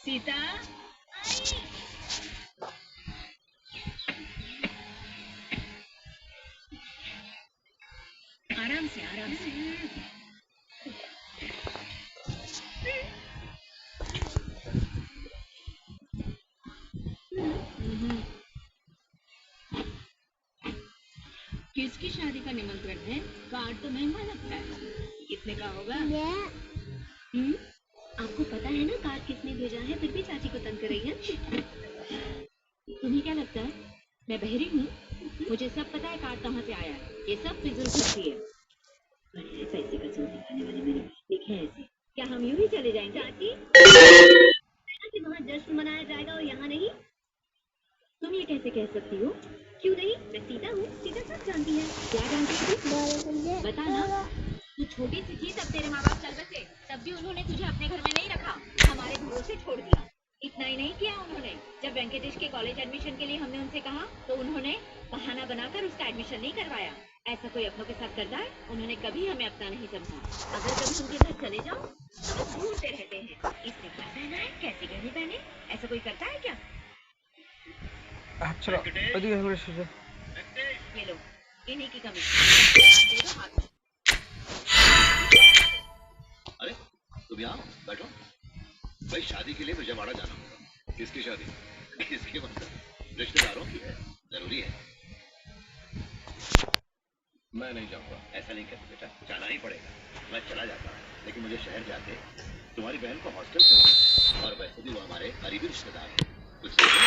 सीता, आराम से आराम से। किसकी शादी का निमंत्रण है? कार्ड तो महंगा लगता है। कितने का होगा? आपको पता है ना कार्ड किसने भेजा है, फिर भी चाची को तंग कर रही है। तुम्हें क्या लगता है मैं बहरी हूँ? मुझे सब पता है कार्ड कहाँ से आया है। ये सब फिजूल खर्ची है। बड़े पैसे का जोर दिखाने वाले मेरे देखे ऐसे। क्या हम यूं ही चले जाएंगे? चाची कि वहाँ जश्न मनाया जाएगा और यहाँ नहीं। तुम ये कैसे कह सकती हो? क्यों नहीं? मैं सीता हूँ, सीता सब जानती है। क्या जानती है? बता ना। तू छोटी सी थी तब तेरे माँ बाप चल बसे, तब भी उन्होंने तुझे अपने घर में नहीं रखा, हमारे भरोसे छोड़ दिया। इतना ही नहीं किया उन्होंने, जब वेंकटेश के कॉलेज एडमिशन के लिए हमने उनसे कहा तो उन्होंने बहाना बनाकर उसका एडमिशन नहीं करवाया। ऐसा कोई अपनों के साथ करता है? उन्होंने कभी हमें अपना नहीं समझा। अगर कभी उनके घर चले जाओ तो वो ढूंढते रहते हैं, इसने क्या पहना है, कैसी गहने पहने। ऐसा कोई करता है क्या? चलो ये लो, इन्हीं की कमी। दे दो हाथ। अरे तुम यहाँ बैठो। भाई शादी के लिए विजयवाड़ा जाना होगा। किसकी शादी? किसकी मतलब? रिश्तेदारों की है, जरूरी है। मैं नहीं जाऊंगा। ऐसा नहीं करते बेटा, जाना ही पड़ेगा। मैं चला जाता हूँ, लेकिन मुझे शहर जाके तुम्हारी बहन को हॉस्टल से लाना। और वैसे भी वो हमारे करीबी रिश्तेदार हैं। कुछ समझे?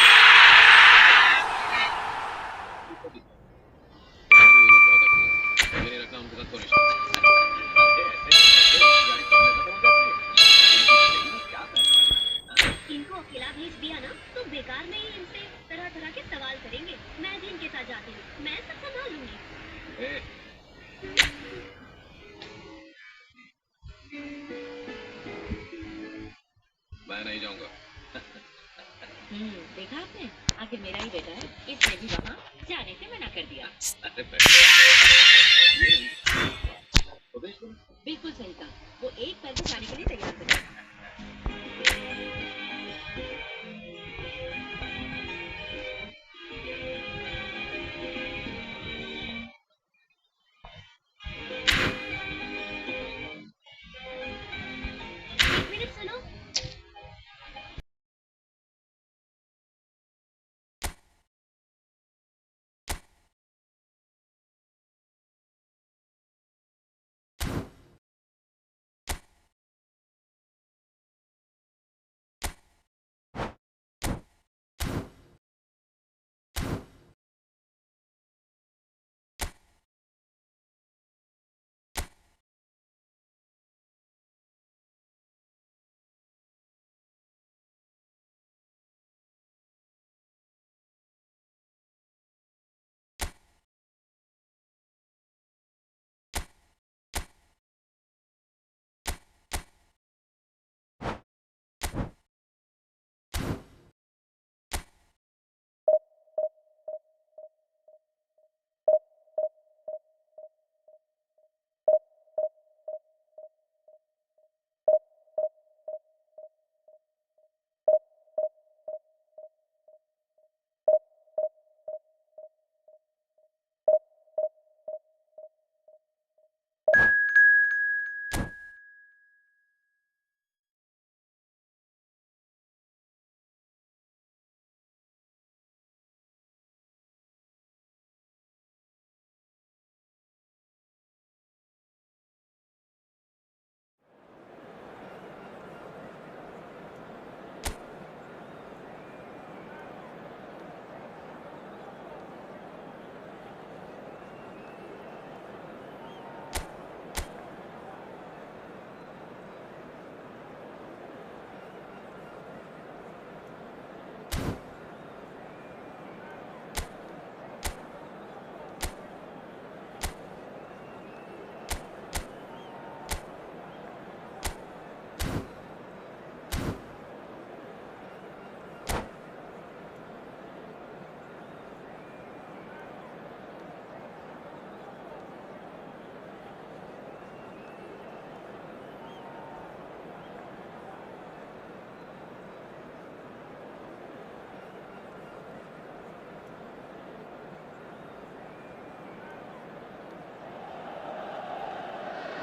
मुझे नहीं लगता उनके साथ कोई रिश्ता। इनको अकेला भेज दिया ना तो बेकार में ही इनसे तरह तरह के सवाल करेंगे। मैं भी इनके साथ जाती हूँ, मैं सब संभाल लूंगी। मैं नहीं जाऊंगा। देखा आपने, आखिर मेरा ही बेटा है, इसने भी वहाँ जाने से मना कर दिया। बिल्कुल सही कहा, वो एक पैर को जाने के लिए तैयार कर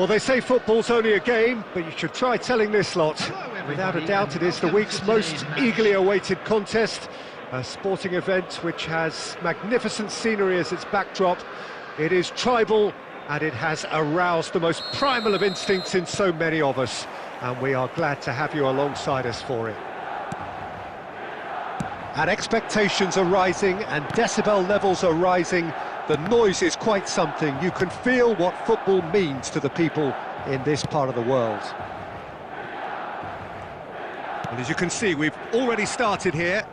Well, they say football's only a game, but you should try telling this lot. Without a doubt, it is the week's most eagerly awaited contest, a sporting event which has magnificent scenery as its backdrop. It is tribal, and it has aroused the most primal of instincts in so many of us, and we are glad to have you alongside us for it. And expectations are rising, and decibel levels are rising. The noise is quite something. You can feel what football means to the people in this part of the world. And as you can see, we've already started here.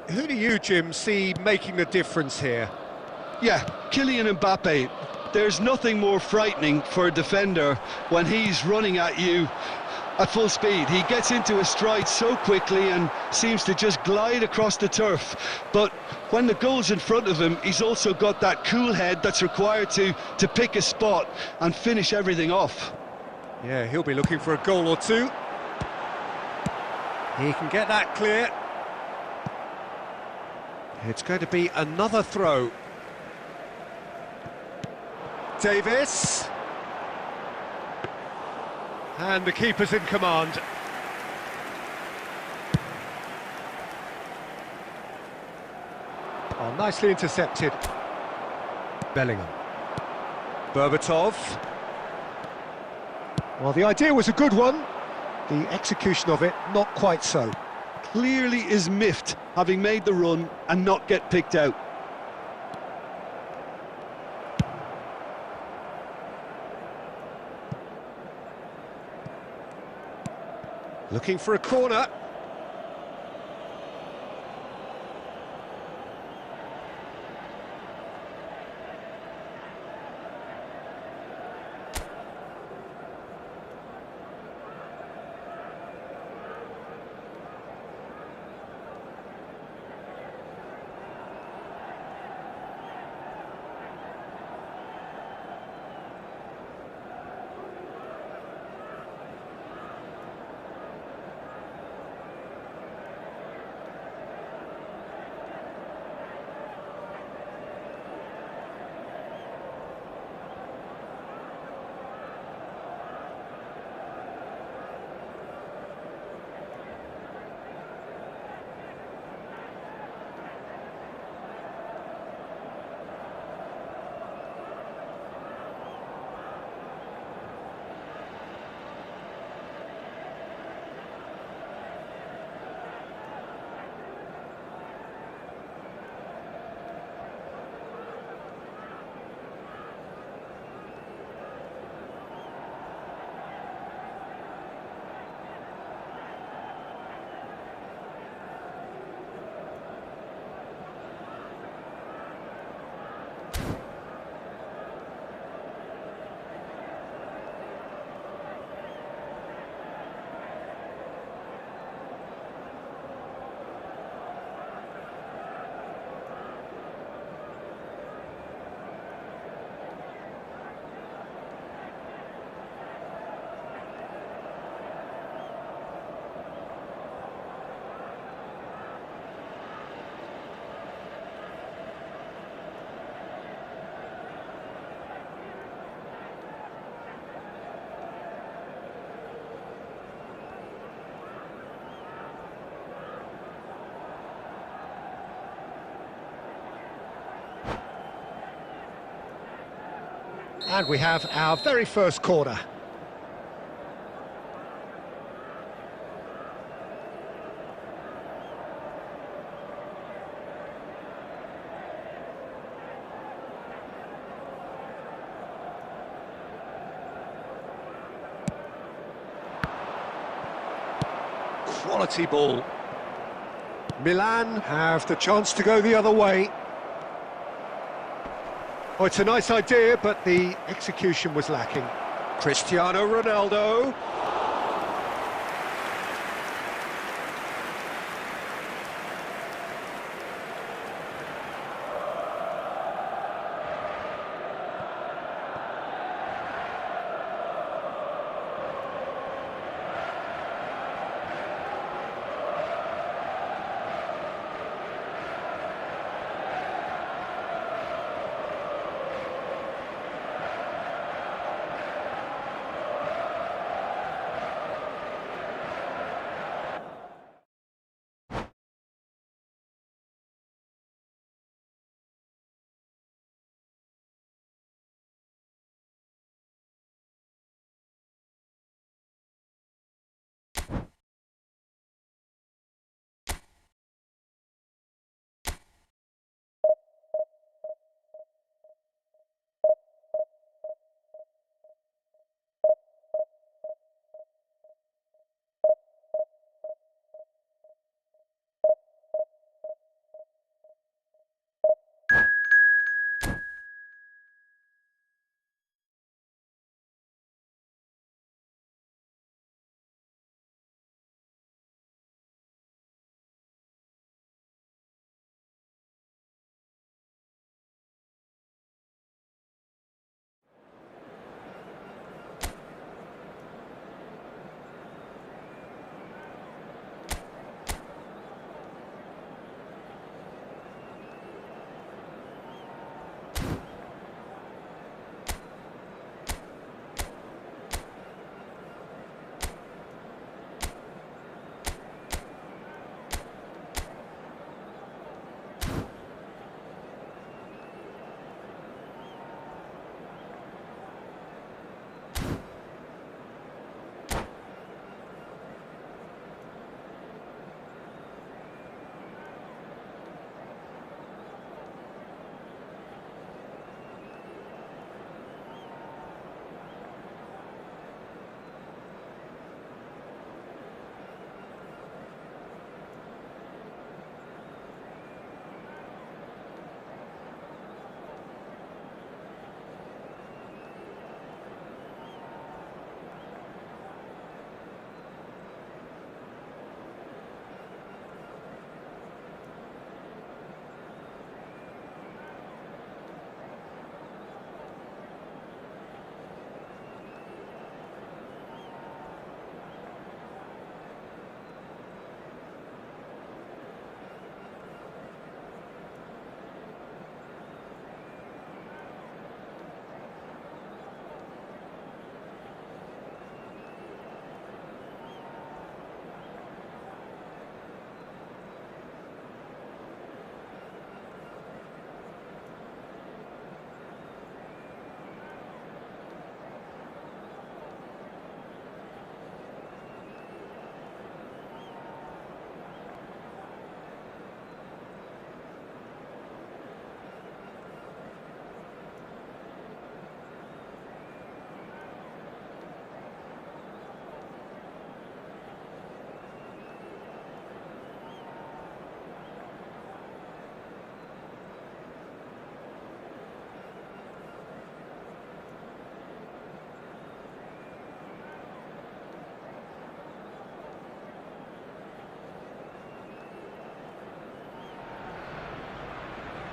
Who do you, Jim, see making the difference here? Yeah, Kylian Mbappe. There's nothing more frightening for a defender when he's running at you at full speed. He gets into a stride so quickly and seems to just glide across the turf. But when the goal's in front of him, he's also got that cool head that's required to pick a spot and finish everything off. Yeah, he'll be looking for a goal or two. He can get that clear. It's going to be another throw. Davis. And the keeper's in command. Oh, nicely intercepted. Bellingham. Berbatov. Well, the idea was a good one. The execution of it, not quite so. Clearly is miffed, having made the run and not get picked out. Looking for a corner. And we have our very first corner. Quality ball. Milan have the chance to go the other way. Oh, it's a nice idea, but the execution was lacking. Cristiano Ronaldo.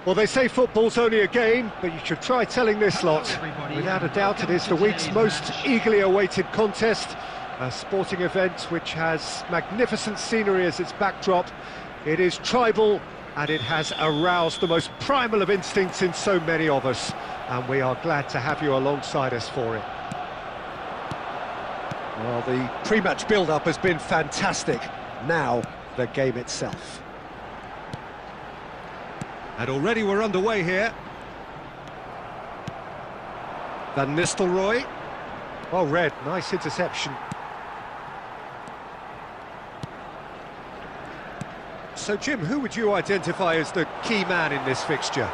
Well, they say football's only a game, but you should try telling this lot. Without a doubt, it is the week's most eagerly awaited contest, a sporting event which has magnificent scenery as its backdrop. It is tribal, and it has aroused the most primal of instincts in so many of us, and we are glad to have you alongside us for it. Well, the pre-match build-up has been fantastic. Now, the game itself. And already we're underway here. Van Nistelrooy. Well read, nice interception. So, Jim, who would you identify as the key man in this fixture?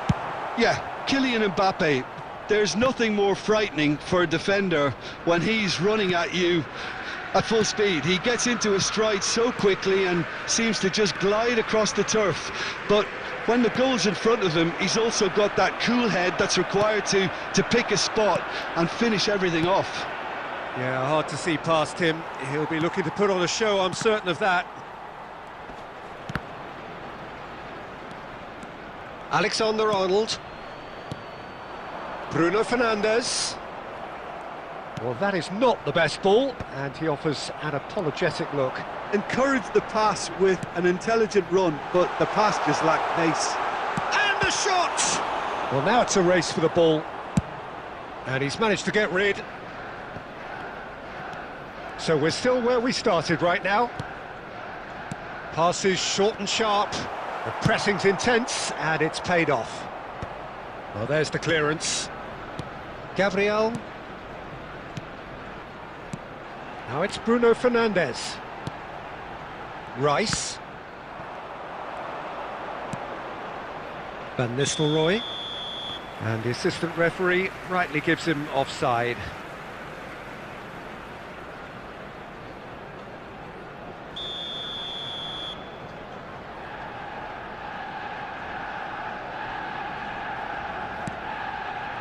Yeah, Kylian Mbappe. There's nothing more frightening for a defender when he's running at you at full speed. He gets into a stride so quickly and seems to just glide across the turf. But when the goal's in front of him, he's also got that cool head that's required to pick a spot and finish everything off. Yeah, hard to see past him. He'll be looking to put on a show, I'm certain of that. Alexander-Arnold. Bruno Fernandes. Well, that is not the best ball, and he offers an apologetic look. Encouraged the pass with an intelligent run, but the pass just lacked pace. And the shot! Well, now it's a race for the ball, and he's managed to get rid. So we're still where we started right now. Passes short and sharp, the pressing's intense, and it's paid off. Well, there's the clearance. Gabriel. Now it's Bruno Fernandes. Rice. Van Nistelrooy. And the assistant referee rightly gives him offside.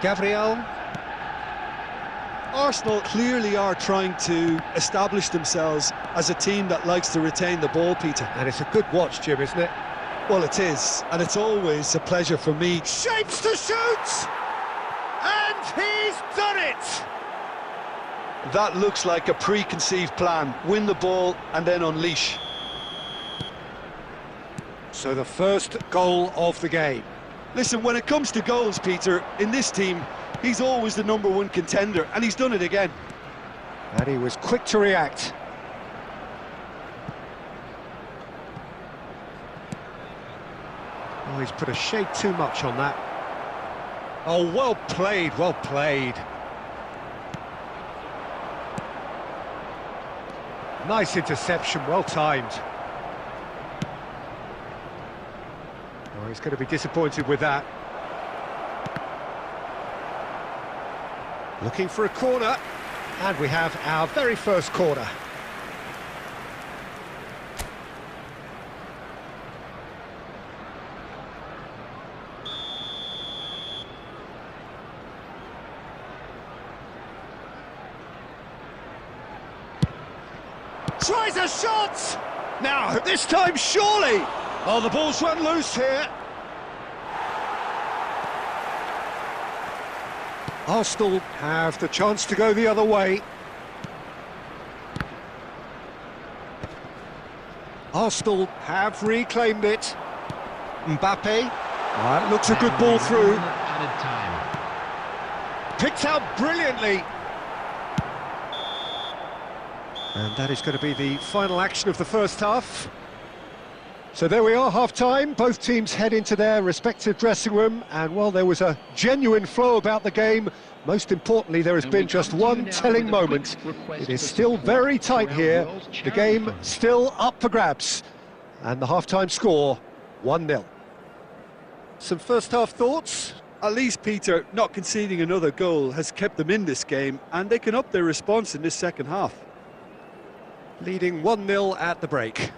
Gabriel. Arsenal clearly are trying to establish themselves as a team that likes to retain the ball, Peter. And it's a good watch, Jim, isn't it? Well, it is, and it's always a pleasure for me. Shapes to shoot! And he's done it! That looks like a preconceived plan. Win the ball and then unleash. So the first goal of the game. Listen, when it comes to goals, Peter, in this team, he's always the #1 contender, and he's done it again. And he was quick to react. Oh, he's put a shade too much on that. Oh, well played, well played. Nice interception, well timed. Oh, he's going to be disappointed with that. Looking for a corner, and we have our very first corner. Tries a shot! Now, this time surely! Oh, the ball's run loose here. Arsenal have the chance to go the other way. Arsenal have reclaimed it. Mbappe. That looks a good ball through. Picked out brilliantly. And that is going to be the final action of the first half. So there we are, half-time. Both teams head into their respective dressing room, and while there was a genuine flow about the game, most importantly, there has been just one telling moment. It is still very tight here. The game still up for grabs, and the half-time score, 1-0. Some first-half thoughts? At least, Peter, not conceding another goal has kept them in this game, and they can up their response in this second half. Leading 1-0 at the break.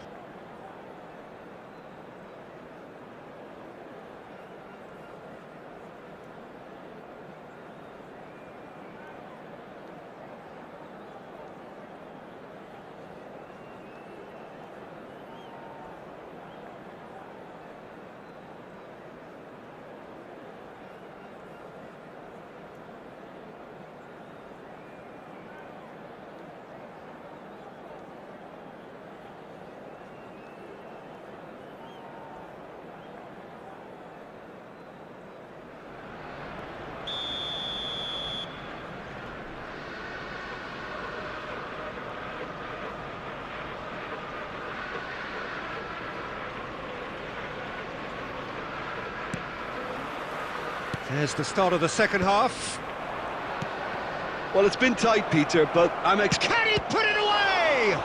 There's the start of the second half. Well, it's been tight, Peter, but Can he put it away?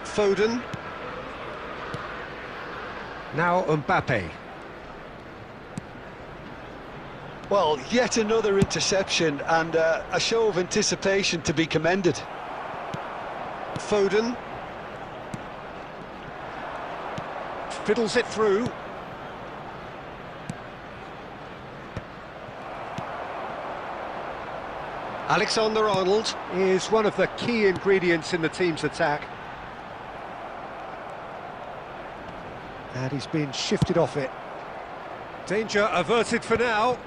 Foden. Now Mbappe. Well, yet another interception and a show of anticipation to be commended. Foden. Fiddles it through. Alexander-Arnold is one of the key ingredients in the team's attack. And he's been shifted off it. Danger averted for now.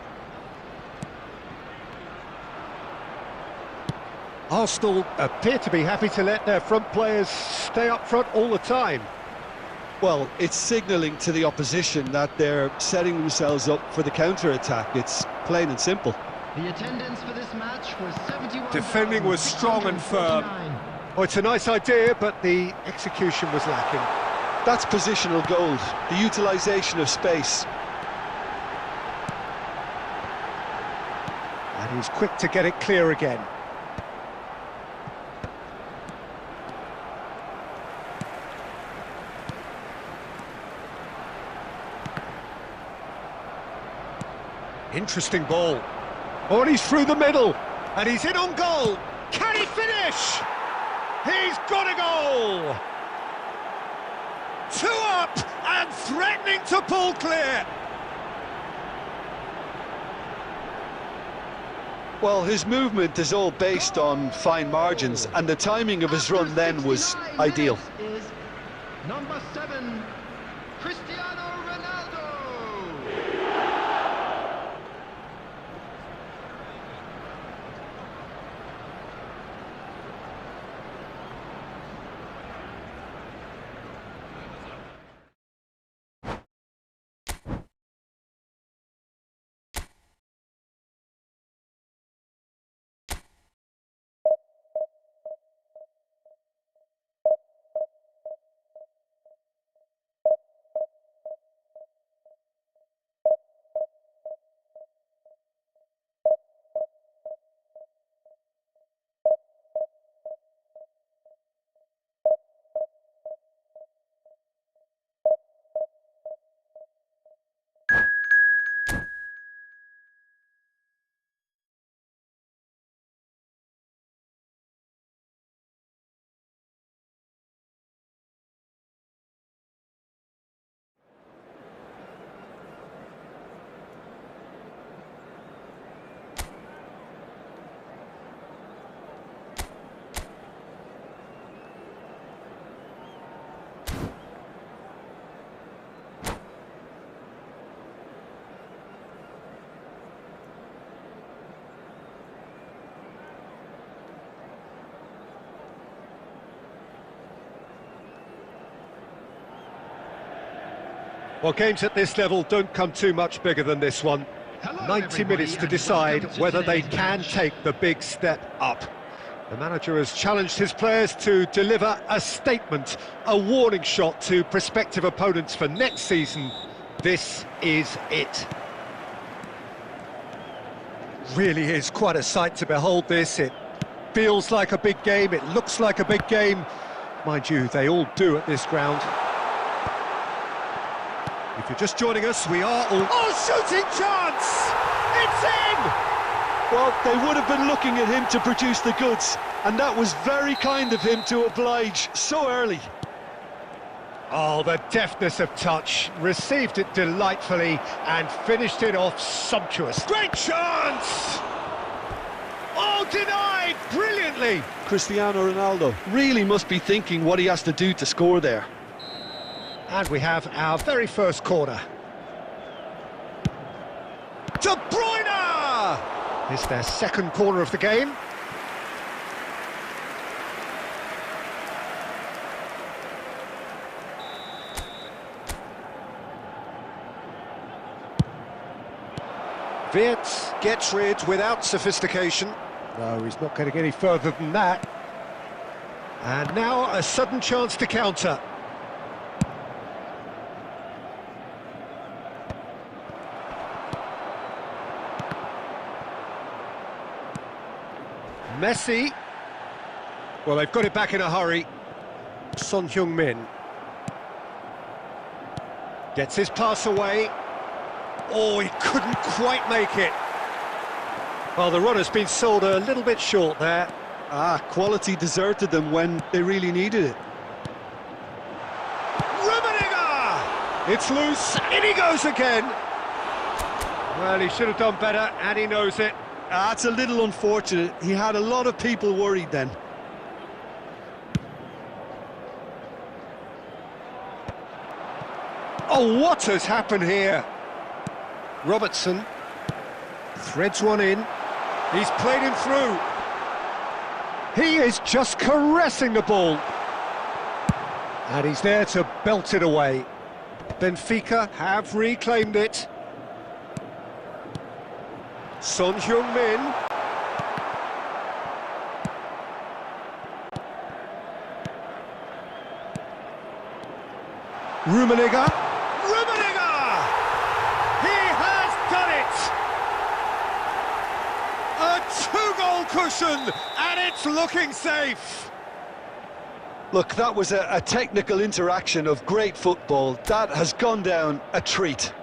Arsenal appear to be happy to let their front players stay up front all the time. Well, it's signalling to the opposition that they're setting themselves up for the counter-attack. It's plain and simple. The attendance for this match was 71. Defending was strong and firm. Oh, it's a nice idea, but the execution was lacking. That's positional gold, the utilisation of space. And he's quick to get it clear again. Interesting ball. Oh, and he's through the middle, and he's in on goal. Can he finish? He's got a goal. 2 up and threatening to pull clear. Well, his movement is all based on fine margins, and the timing of his run then was ideal. Is number 7, Cristiano Ronaldo. Well, games at this level don't come too much bigger than this one. 90 minutes to decide whether they can take the big step up. The manager has challenged his players to deliver a statement, a warning shot to prospective opponents for next season. This is it. Really is quite a sight to behold this. It feels like a big game, it looks like a big game. Mind you, they all do at this ground. If you're just joining us, we are all... Oh, shooting chance! It's in! Well, they would have been looking at him to produce the goods, and that was very kind of him to oblige so early. Oh, the deftness of touch, received it delightfully and finished it off sumptuous. Great chance! Oh, denied brilliantly! Cristiano Ronaldo really must be thinking what he has to do to score there. And we have our very first corner. De Bruyne! It's their second corner of the game. Wirtz gets rid without sophistication. No, he's not getting any further than that. And now a sudden chance to counter. Messi. Well, they've got it back in a hurry. Son Heung-min gets his pass away. Oh, he couldn't quite make it. Well, the runner's been sold a little bit short there. Quality deserted them when they really needed it. Rummenigge! It's loose, in he goes again. Well, he should have done better, and he knows it. It's a little unfortunate. He had a lot of people worried then. Oh, what has happened here? Robertson threads one in. He's played him through. He is just caressing the ball. And he's there to belt it away. Benfica have reclaimed it. Son Heung-min. Rummenigge. Rummenigge! He has done it! A two-goal cushion, and it's looking safe. Look, that was a technical interaction of great football. That has gone down a treat.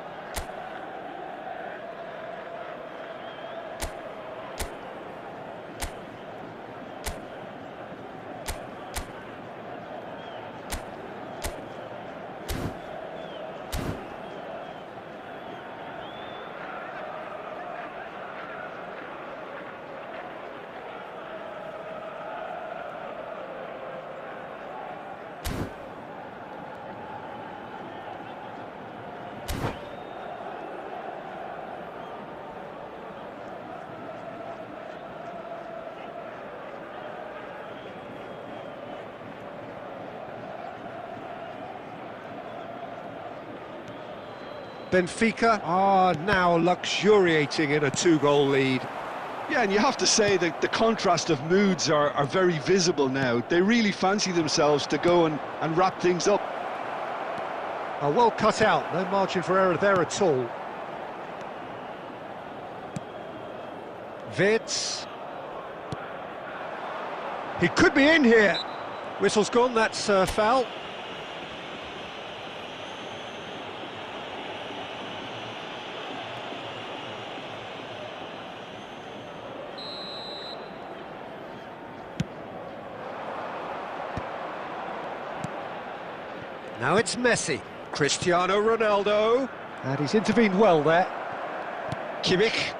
Benfica are now luxuriating in a two-goal lead. Yeah, and you have to say that the contrast of moods are very visible now. They really fancy themselves to go and wrap things up. Well cut out, no margin for error there at all. Wirtz. He could be in here. Whistle's gone, that's foul. Now it's Messi, Cristiano Ronaldo, and he's intervened well there. Kimmich,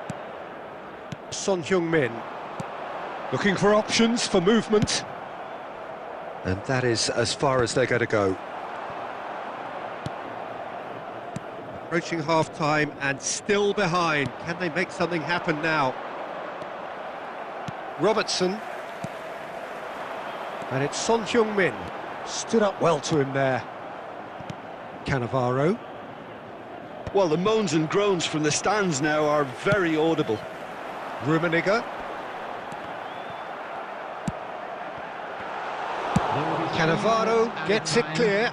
Son Heung-min, looking for options for movement, and that is as far as they're going to go. Approaching half-time and still behind. Can they make something happen now? Robertson, and it's Son Heung-min, stood up well to him there. Cannavaro. Well, the moans and groans from the stands now are very audible. Rummenigge. Cannavaro gets it clear.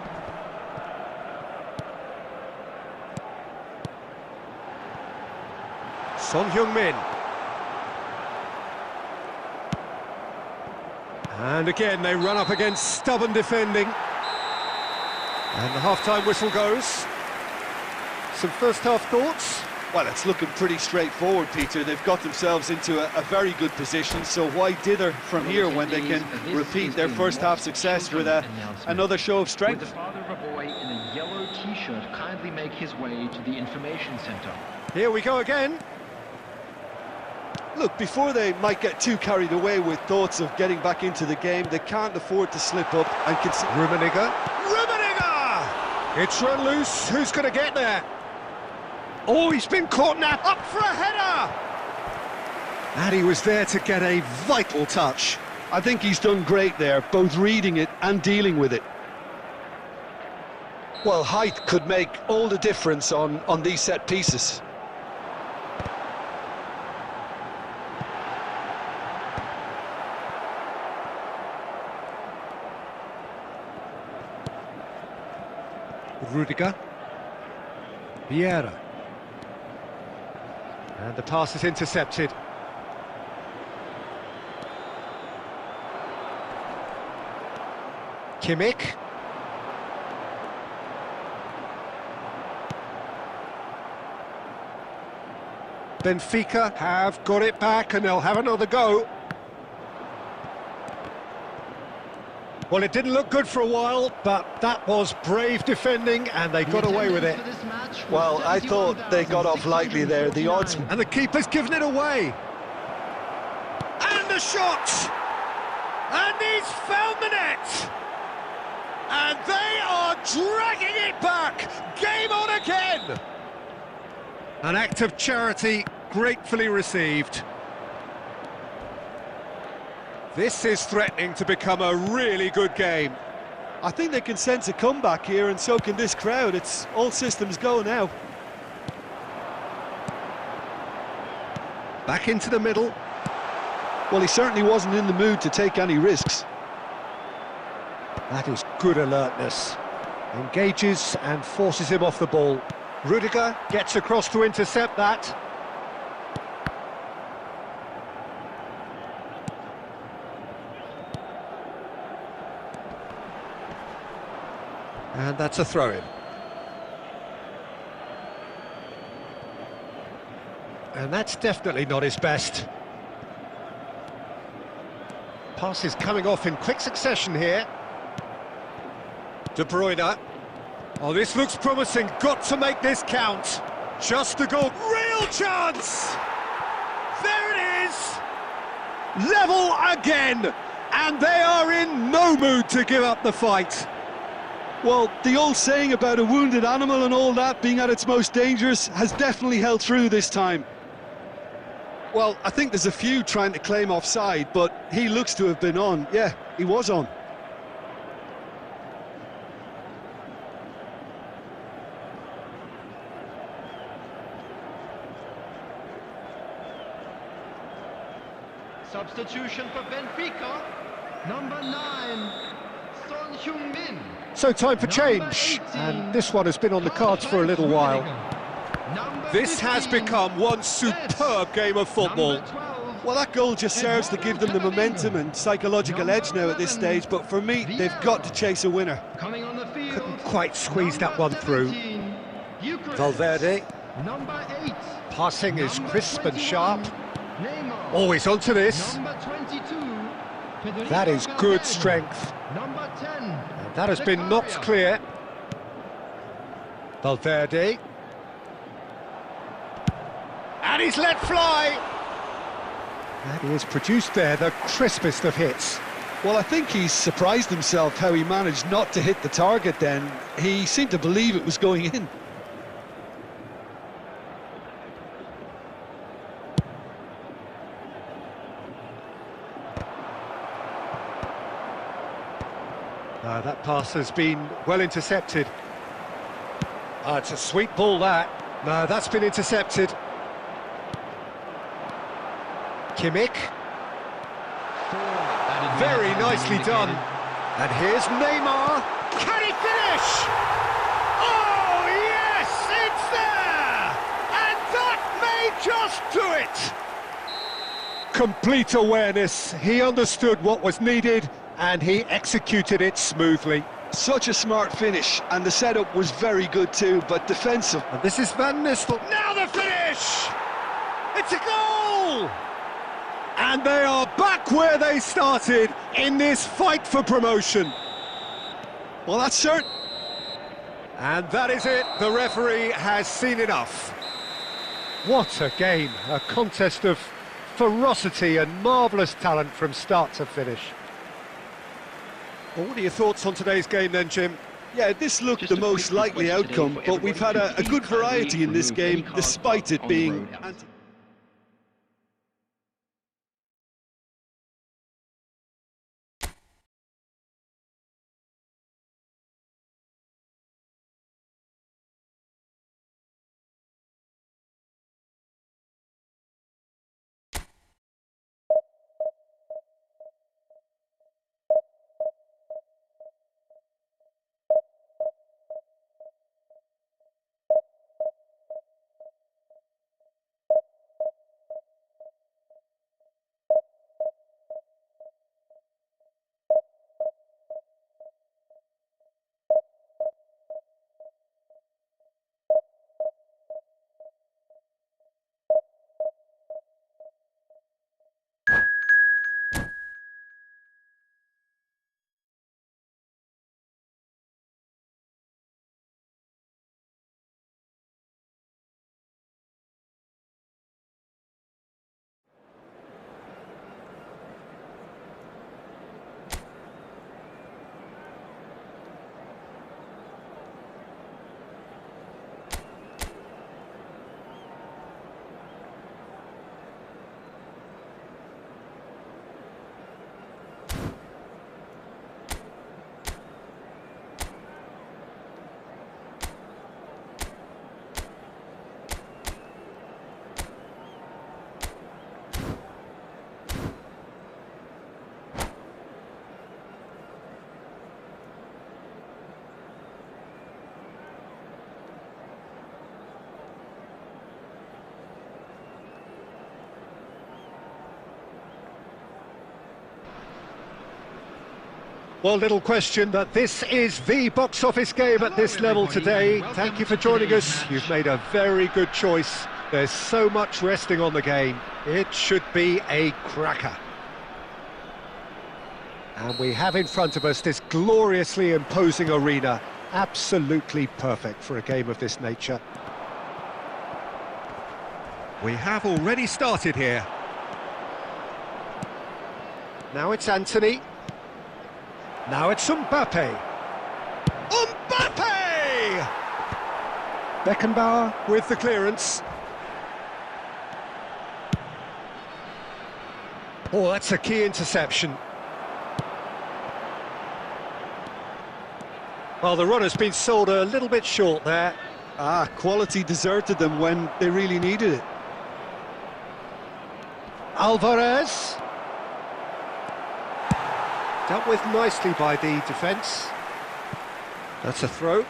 Son Heung-min. And again, they run up against stubborn defending. And the half-time whistle goes. Some first-half thoughts? Well, it's looking pretty straightforward, Peter. They've got themselves into a very good position, so why dither from here when they can repeat their first-half success with another show of strength? Would the father of a boy in a yellow T-shirt kindly make his way to the information centre? Here we go again. Look, before they might get too carried away with thoughts of getting back into the game, they can't afford to slip up and consider... Rummenigge. Rummenigge! It's run loose. Who's going to get there? Oh, he's been caught now. Up for a header! And he was there to get a vital touch. I think he's done great there, both reading it and dealing with it. Well, height could make all the difference on these set pieces. Rudiger. Vieira. And the pass is intercepted. Kimmich. Benfica have got it back and they'll have another go. Well, it didn't look good for a while, but that was brave defending and they got away with it. Well, I thought they got off lightly there, the odds. And the keeper's given it away. And the shot! And he's found the net! And they are dragging it back! Game on again! An act of charity gratefully received. This is threatening to become a really good game. I think they can sense a comeback here, and so can this crowd. It's all systems go now. Back into the middle. Well, he certainly wasn't in the mood to take any risks. That is good alertness. Engages and forces him off the ball. Rudiger gets across to intercept that. And that's a throw-in. And that's definitely not his best. Passes coming off in quick succession here. De Bruyne. Oh, this looks promising. Got to make this count. Just a goal. Real chance! There it is! Level again! And they are in no mood to give up the fight. Well, the old saying about a wounded animal and all that being at its most dangerous has definitely held through this time. Well, I think there's a few trying to claim offside, but he looks to have been on. Yeah, he was on. Substitution for Benfica, number 9, Son Heung-min. So time for change, and this one has been on the cards for a little while. This has become one superb game of football. Well, that goal just serves to give them the momentum and psychological edge now at this stage, but for me, they've got to chase a winner. Couldn't quite squeeze that one through. Valverde. Passing is crisp and sharp. Always onto this. That is good strength. And that has been knocked clear. Valverde. And he's let fly. And he has produced there the crispest of hits. Well, I think he's surprised himself how he managed not to hit the target then. He seemed to believe it was going in. That pass has been well intercepted. It's a sweet ball, that. No, that's been intercepted. Kimmich. Very nicely done. And here's Neymar. Can he finish? Oh, yes, it's there! And that may just do it! Complete awareness. He understood what was needed, and he executed it smoothly. Such a smart finish, and the setup was very good too, but defensive. And this is Van Nistelrooy. Now the finish! It's a goal! And they are back where they started in this fight for promotion. Well, that's certain. And that is it. The referee has seen enough. What a game. A contest of ferocity and marvellous talent from start to finish. Well, what are your thoughts on today's game then, Jim? Yeah, this looked the most likely outcome, but we've had a good variety in this game, despite it being... Well, little question that this is the box office game at this level today. Thank you for joining us. You've made a very good choice. There's so much resting on the game. It should be a cracker. And we have in front of us this gloriously imposing arena. Absolutely perfect for a game of this nature. We have already started here. Now it's Anthony. Now it's Mbappe. Mbappe! Beckenbauer with the clearance. Oh, that's a key interception. Well, the run has been sold a little bit short there. Quality deserted them when they really needed it. Alvarez. Dealt with nicely by the defence. That's a throw.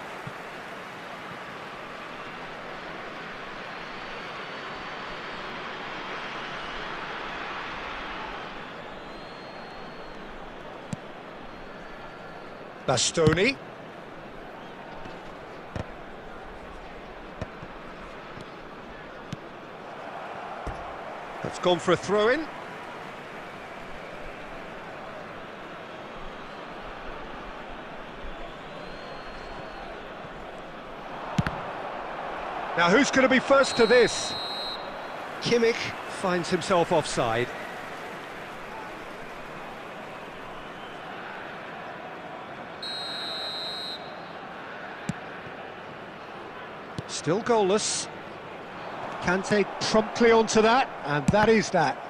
Bastoni. That's gone for a throw-in. Now who's going to be first to this? Kimmich finds himself offside. Still goalless. Kante promptly onto that, and that is that.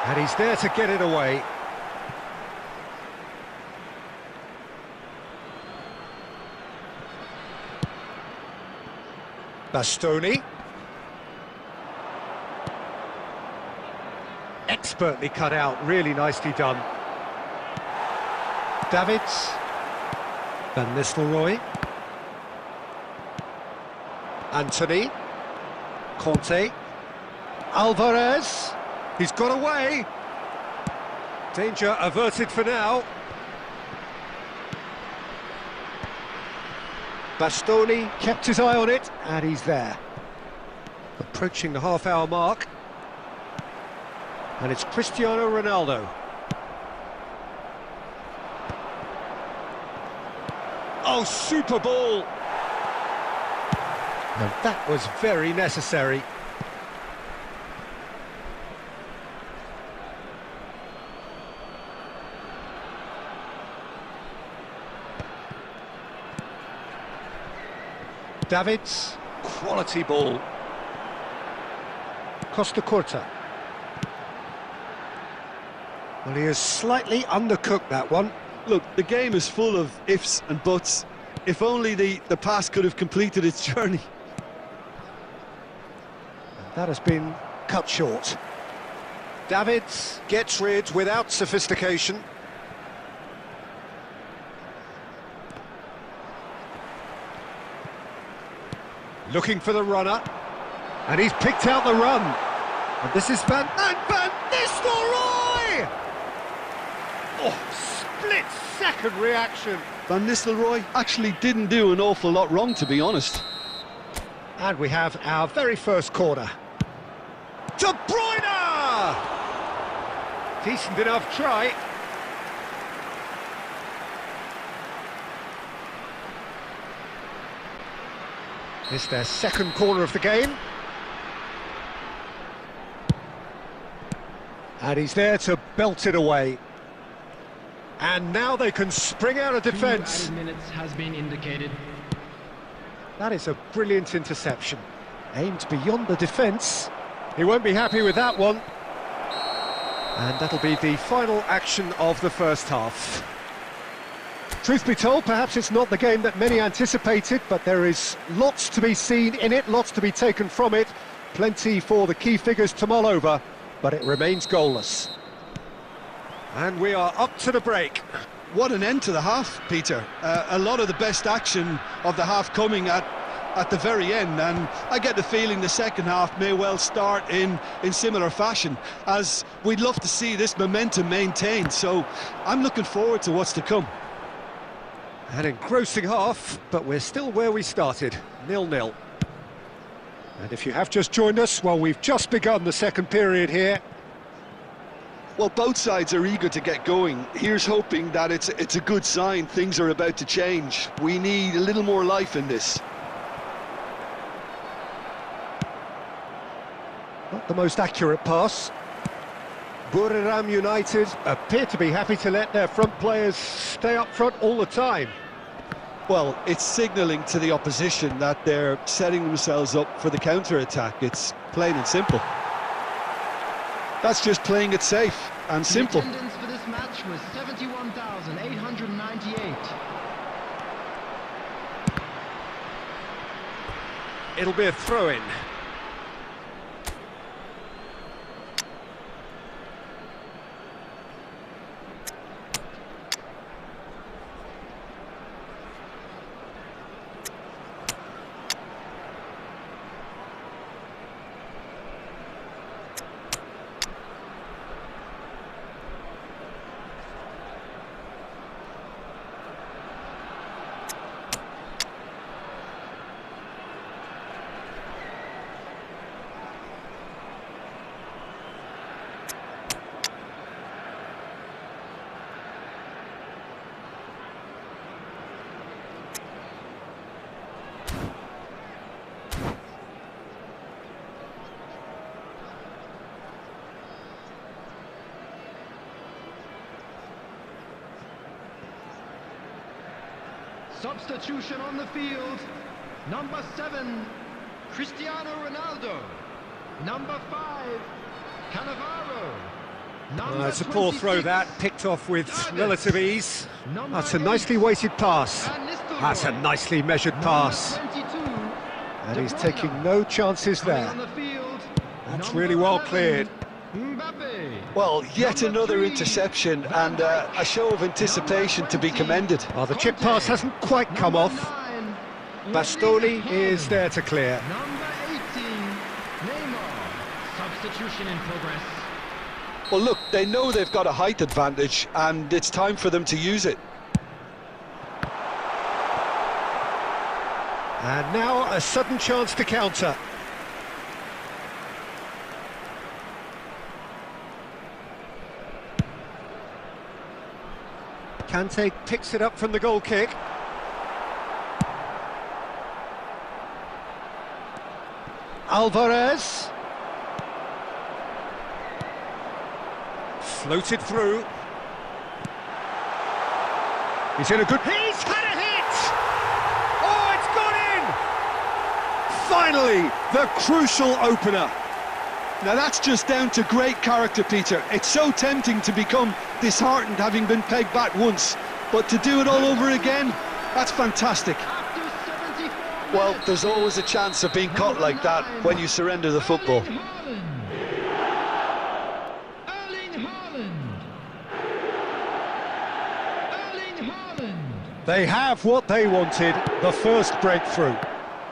And he's there to get it away. Bastoni. Expertly cut out, really nicely done. Davids. Van Nistelrooy. Anthony. Conte. Alvarez. He's got away. Danger averted for now. Bastoni kept his eye on it, and he's there. Approaching the half-hour mark. And it's Cristiano Ronaldo. Oh, super ball! And that was very necessary. Davids, quality ball. Costa Curta. Well, he has slightly undercooked that one. Look, the game is full of ifs and buts. If only the pass could have completed its journey. And that has been cut short. Davids gets rid without sophistication. Looking for the runner. And he's picked out the run. And this is Van Nistelrooy! Oh, split-second reaction. Van Nistelrooy actually didn't do an awful lot wrong, to be honest. And we have our very first corner. De Bruyne! Decent enough try. It's their second corner of the game. And he's there to belt it away. And now they can spring out of defence. 2 minutes has been indicated. That is a brilliant interception. Aimed beyond the defence. He won't be happy with that one. And that'll be the final action of the first half. Truth be told, perhaps it's not the game that many anticipated, but there is lots to be seen in it, lots to be taken from it. Plenty for the key figures to mull over, but it remains goalless. And we are up to the break. What an end to the half, Peter. A lot of the best action of the half coming at at the very end, and I get the feeling the second half may well start in similar fashion, as we'd love to see this momentum maintained. So I'm looking forward to what's to come. An engrossing half, but we're still where we started, 0-0. And if you have just joined us, well, we've just begun the second period here. Well, both sides are eager to get going. Here's hoping that it's a good sign. Things are about to change. We need a little more life in this. Not the most accurate pass. Buriram United appear to be happy to let their front players stay up front all the time. Well, it's signalling to the opposition that they're setting themselves up for the counter-attack. It's plain and simple. That's just playing it safe and simple. The attendance for this match was 71,898. It'll be a throw-in. Substitution on the field. Number 7, Cristiano Ronaldo. Number 5, Cannavaro. It's a poor throw that, picked off with relative ease. That's a nicely weighted pass. That's a nicely measured pass. And he's taking no chances there. That's really well cleared. Well, yet another interception and a show of anticipation to be commended. Oh, the chip pass hasn't quite come off. Bastoni is there to clear. Number 18, Neymar. Substitution in progress. Well, look, they know they've got a height advantage and it's time for them to use it. And now a sudden chance to counter. Kante picks it up from the goal kick. Alvarez. Floated through. He's in a good... He's had a hit! Oh, it's gone in! Finally, the crucial opener. Now that's just down to great character, Peter. It's so tempting to become disheartened having been pegged back once, but to do it all over again, that's fantastic. Well, there's always a chance of being caught like that when you surrender the football. They have what they wanted, the first breakthrough.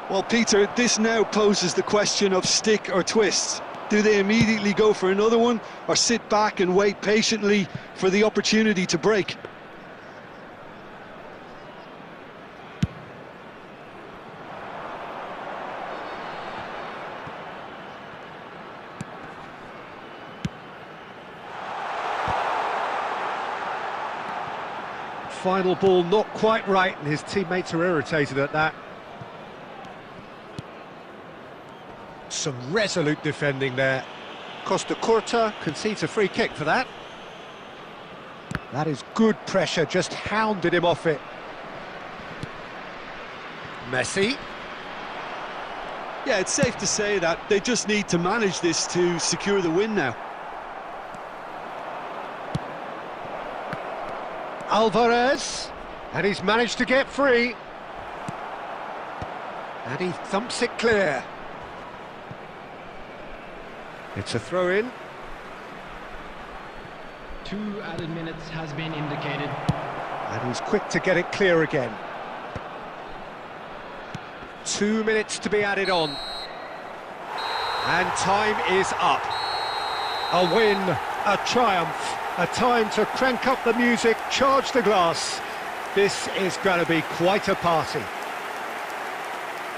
Well, Peter, this now poses the question of stick or twist. Do they immediately go for another one, or sit back and wait patiently for the opportunity to break? Final ball not quite right, and his teammates are irritated at that. Some resolute defending there. Costa Curta concedes a free kick for that. That is good pressure, just hounded him off it. Messi. Yeah, it's safe to say that they just need to manage this to secure the win now. Alvarez, and he's managed to get free. And he thumps it clear. It's a throw-in. 2 added minutes has been indicated. And he's quick to get it clear again. 2 minutes to be added on. And time is up. A win, a triumph, a time to crank up the music, charge the glass. This is going to be quite a party.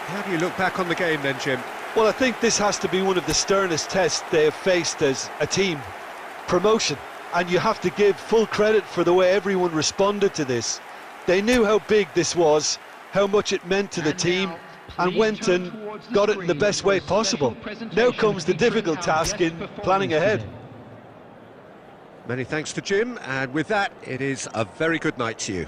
How do you look back on the game then, Jim? Well, I think this has to be one of the sternest tests they have faced as a team. Promotion. And you have to give full credit for the way everyone responded to this. They knew how big this was, how much it meant to the team, and went and got it in the best way possible. Now comes the difficult task in planning ahead. Many thanks to Jim, and with that, it is a very good night to you.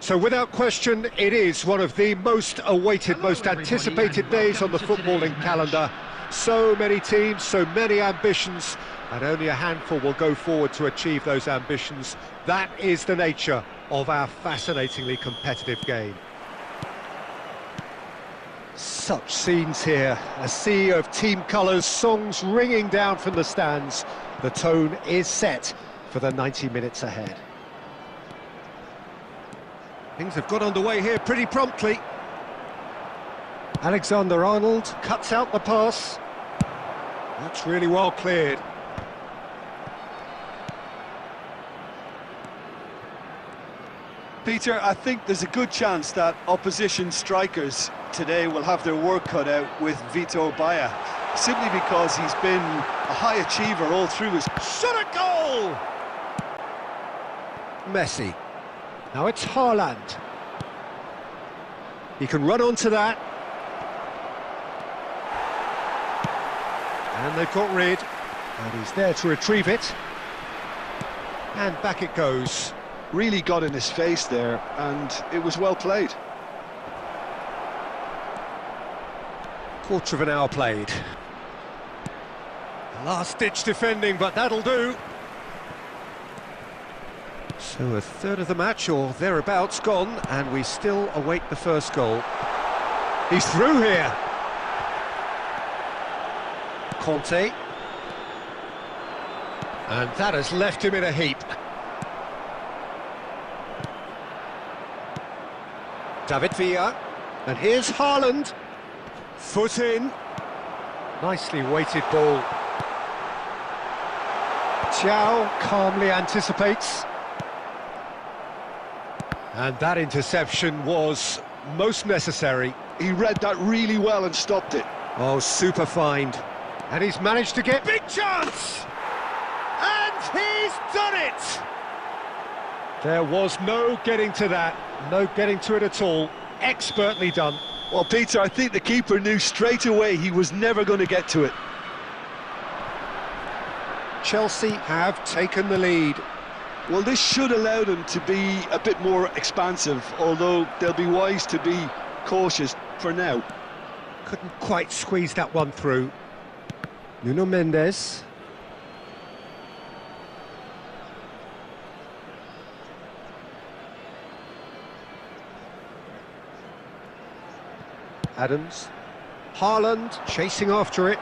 So without question, it is one of the most awaited, most anticipated days on the footballing calendar. So many teams, so many ambitions, and only a handful will go forward to achieve those ambitions. That is the nature of our fascinatingly competitive game. Such scenes here, a sea of team colours, songs ringing down from the stands. The tone is set for the 90 minutes ahead. Things have got underway here pretty promptly. Alexander-Arnold cuts out the pass. That's really well cleared. Peter, I think there's a good chance that opposition strikers today will have their work cut out with Vitor Baia, simply because he's been a high achiever all through his... Shot a goal! Messi. Now it's Haaland. He can run onto that. And they've got rid. And he's there to retrieve it. And back it goes. Really got in his face there, and it was well played. Quarter of an hour played. Last-ditch defending, but that'll do. So a third of the match, or thereabouts, gone, and we still await the first goal. He's through here. Conte. And that has left him in a heap. David Villa. And here's Haaland. Foot in. Nicely weighted ball. Thiaw calmly anticipates. And that interception was most necessary. He read that really well and stopped it. Oh, super find. And he's managed to get... Big chance! And he's done it! There was no getting to that. No getting to it at all. Expertly done. Well, Peter, I think the keeper knew straight away he was never going to get to it. Chelsea have taken the lead. Well, this should allow them to be a bit more expansive, although they'll be wise to be cautious for now. Couldn't quite squeeze that one through. Nuno Mendes. Adams. Haaland chasing after it.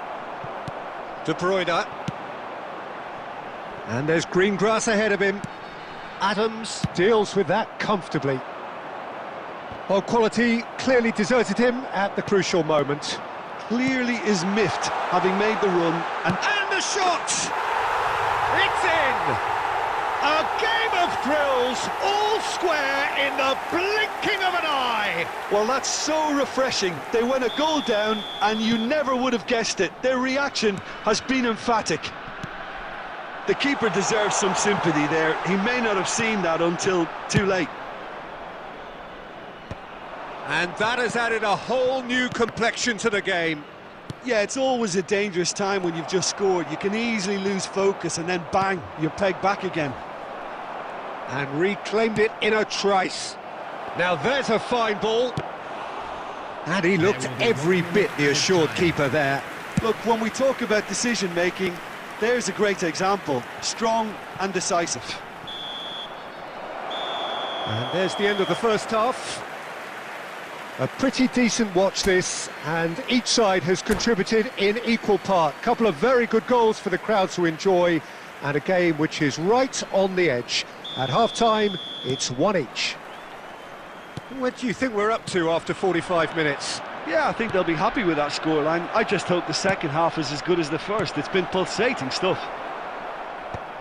De Bruyne. And there's green grass ahead of him. Adams deals with that comfortably. Well, quality clearly deserted him at the crucial moment. Clearly is miffed, having made the run, and the shot! It's in! A game of thrills, all square in the blinking of an eye! well, that's so refreshing. They went a goal down, and you never would have guessed it. Their reaction has been emphatic. The keeper deserves some sympathy there. He may not have seen that until too late. And that has added a whole new complexion to the game. Yeah, it's always a dangerous time when you've just scored. You can easily lose focus and then bang, you're pegged back again. And reclaimed it in a trice. Now there's a fine ball. And he looked every bit the assured keeper there. Look, when we talk about decision-making, there's a great example. Strong and decisive. And there's the end of the first half. A pretty decent watch this, and each side has contributed in equal part. Couple of very good goals for the crowd to enjoy, and a game which is right on the edge. At half-time, it's 1 each. What do you think we're up to after 45 minutes? Yeah, I think they'll be happy with that scoreline. I just hope the second half is as good as the first. It's been pulsating stuff.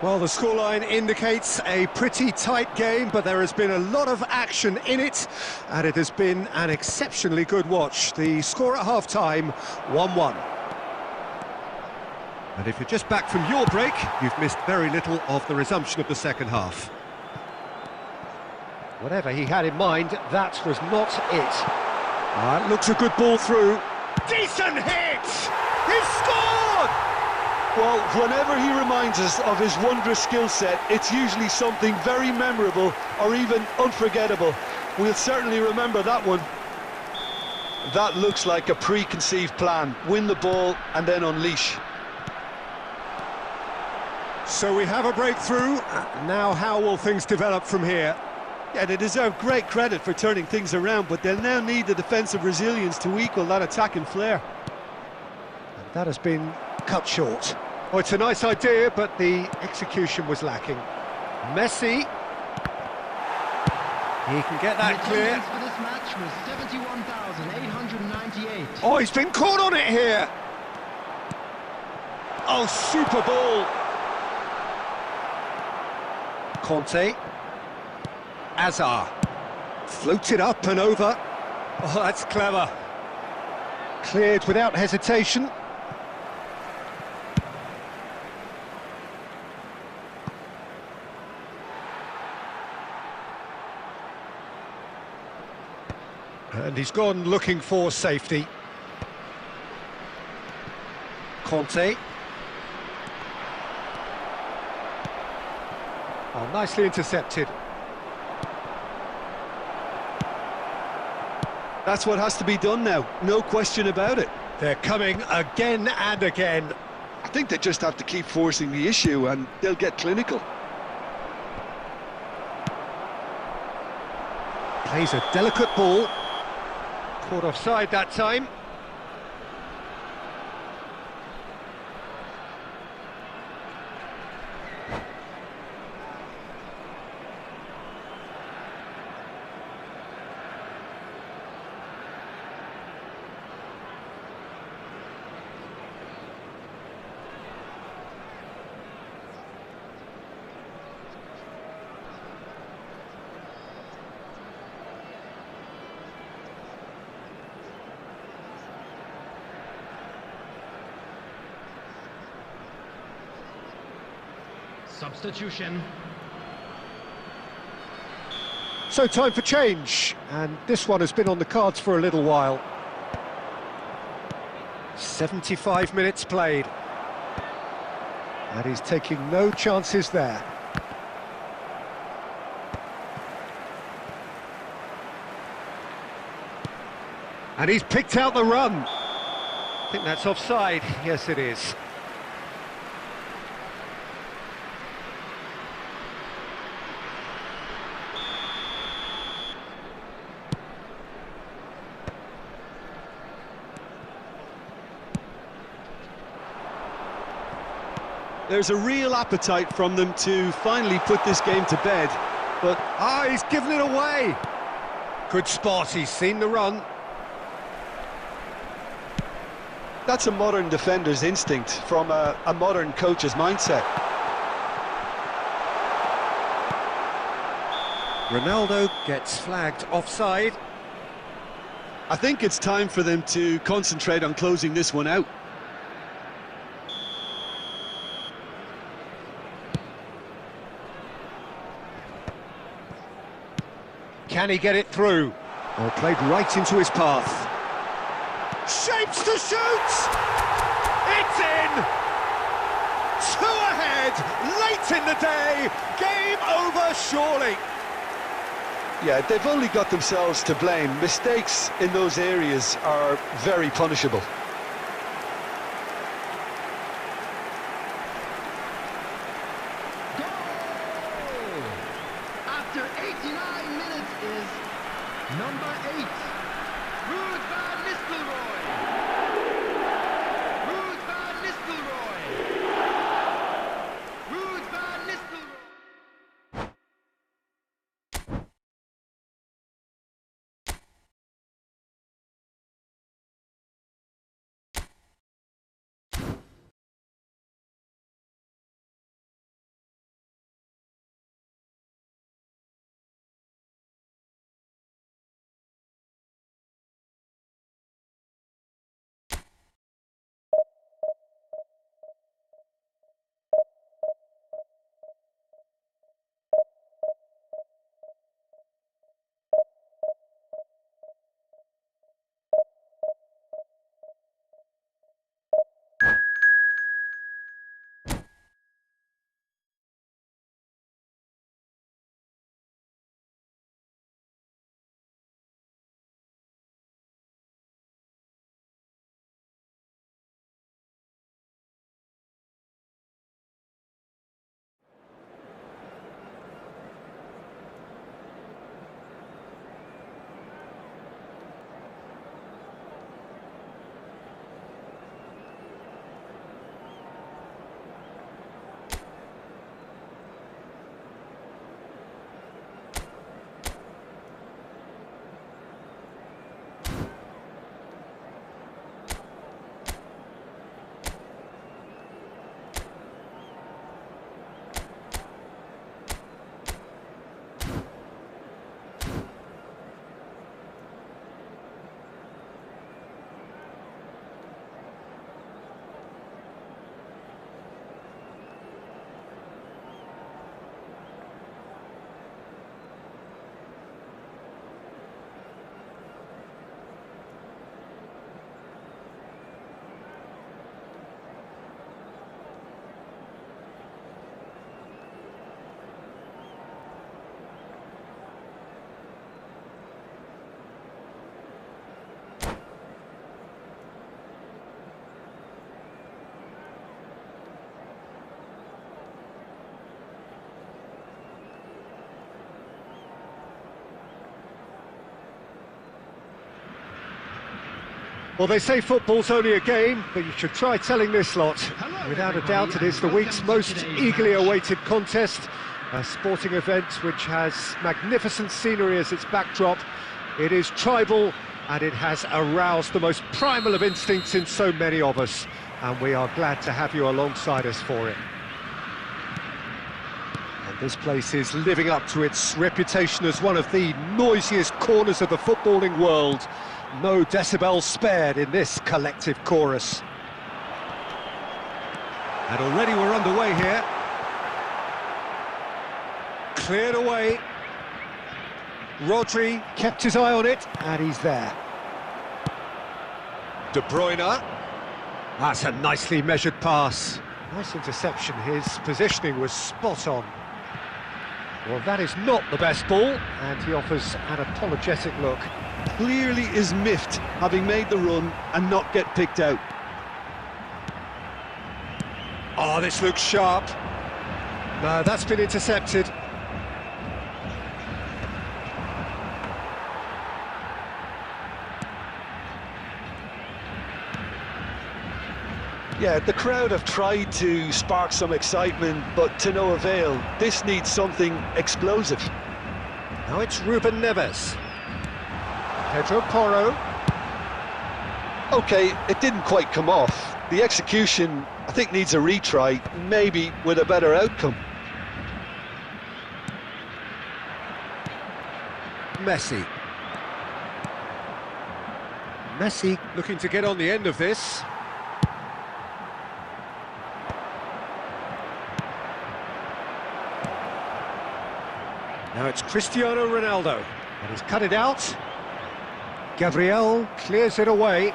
Well, the scoreline indicates a pretty tight game, but there has been a lot of action in it, and it has been an exceptionally good watch. The score at half-time, 1-1. And if you're just back from your break, you've missed very little of the resumption of the second half. Whatever he had in mind, that was not it. Looks a good ball through. Decent hit! He's scored! Well, whenever he reminds us of his wondrous skill set, it's usually something very memorable or even unforgettable. We'll certainly remember that one. That looks like a preconceived plan. Win the ball and then unleash. So we have a breakthrough. Now how will things develop from here? Yeah, they deserve great credit for turning things around, but they'll now need the defensive resilience to equal that attacking flair. And that has been cut short. Oh, it's a nice idea, but the execution was lacking. Messi. He can get that clear. For this match was 71,898. Oh, he's been caught on it here. Oh, super ball. Conte. Azar. Floated up and over. Oh, that's clever. Cleared without hesitation. And he's gone looking for safety. Conte. Oh, nicely intercepted. That's what has to be done now, no question about it. They're coming again and again. I think they just have to keep forcing the issue and they'll get clinical. Plays a delicate ball. Caught offside that time. Substitution. So time for change, and this one has been on the cards for a little while. 75 minutes played. And he's taking no chances there. And he's picked out the run. think that's offside. Yes, it is. There's a real appetite from them to finally put this game to bed, but... He's given it away! Good spot, he's seen the run. That's a modern defender's instinct from a modern coach's mindset. Ronaldo gets flagged offside. I think it's time for them to concentrate on closing this one out. Can he get it through? Oh, played right into his path. Shapes to shoot! It's in! 2 ahead, late in the day, game over surely. Yeah, they've only got themselves to blame. Mistakes in those areas are very punishable. After 89 minutes is number 8, Ruud van Nistelrooy. Ruud van Nistelrooy. Ruud van Nistelrooy. Well, they say football's only a game, but you should try telling this lot. Without a doubt, it is the week's most eagerly awaited contest, a sporting event which has magnificent scenery as its backdrop. It is tribal, and it has aroused the most primal of instincts in so many of us, and we are glad to have you alongside us for it. And this place is living up to its reputation as one of the noisiest corners of the footballing world. No decibels spared in this collective chorus. And already we're underway here. Cleared away. Rodri kept his eye on it, and he's there. De Bruyne. That's a nicely measured pass. Nice interception. His positioning was spot on. Well, that is not the best ball, and he offers an apologetic look. Clearly is miffed having made the run and not get picked out. Oh, this looks sharp. No, that's been intercepted. Yeah, the crowd have tried to spark some excitement, but to no avail. This needs something explosive. Now it's Ruben Neves. Pedro Porro. Okay, it didn't quite come off. The execution, I think, needs a retry, maybe with a better outcome. Messi. Messi looking to get on the end of this. Now it's Cristiano Ronaldo, and he's cut it out. Gabriel clears it away.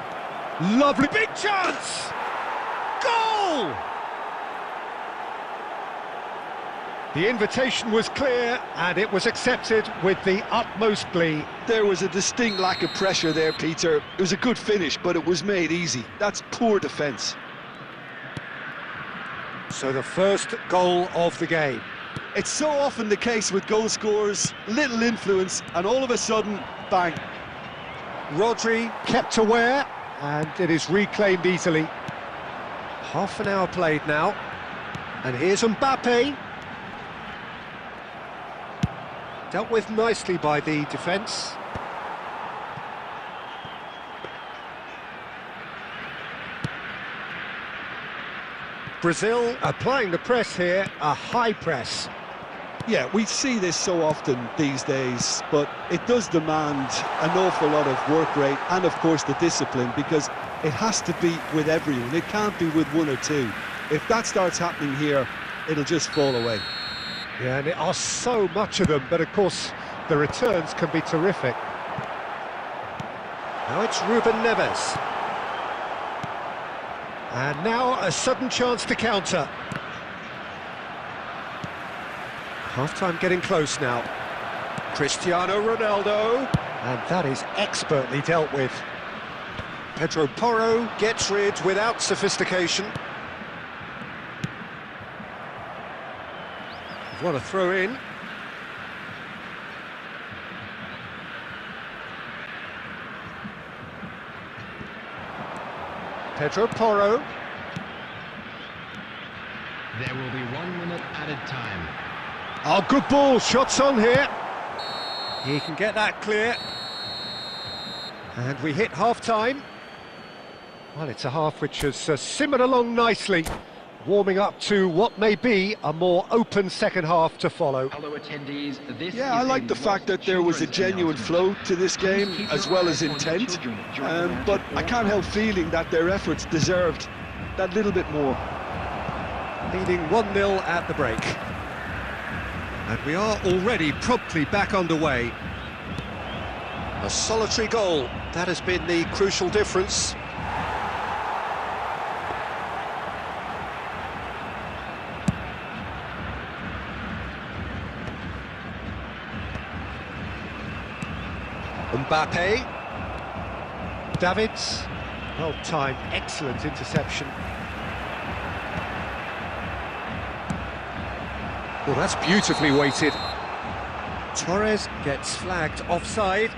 Lovely big chance! Goal! The invitation was clear, and it was accepted with the utmost glee. There was a distinct lack of pressure there, Peter. It was a good finish, but it was made easy. That's poor defence. So the first goal of the game. It's so often the case with goal scorers, little influence, and all of a sudden, bang. Rodri kept aware, and it is reclaimed easily. Half an hour played now, and here's Mbappe. Dealt with nicely by the defence. Brazil applying the press here, a high press. Yeah, we see this so often these days, but it does demand an awful lot of work rate and, of course, the discipline, because it has to be with everyone. It can't be with one or two. If that starts happening here, it'll just fall away. Yeah, and there are so much of them, but of course the returns can be terrific. Now it's Ruben Neves. And now a sudden chance to counter. Half-time getting close now. Cristiano Ronaldo, and that is expertly dealt with. Pedro Porro gets rid without sophistication. What a throw in. Pedro Porro. There will be 1 minute added time. Oh, good ball, shots on here. He can get that clear. And we hit half-time. Well, it's a half which has simmered along nicely, warming up to what may be a more open second half to follow. Hello attendees, this Yeah, I like the fact that there was a genuine flow to this game, as well as intent. But I can't help feeling that their efforts deserved that little bit more. Leading 1-0 at the break. And we are already promptly back underway. A solitary goal, that has been the crucial difference. Mbappe. Davids. Well timed, excellent interception. Well, that's beautifully weighted. Torres gets flagged offside.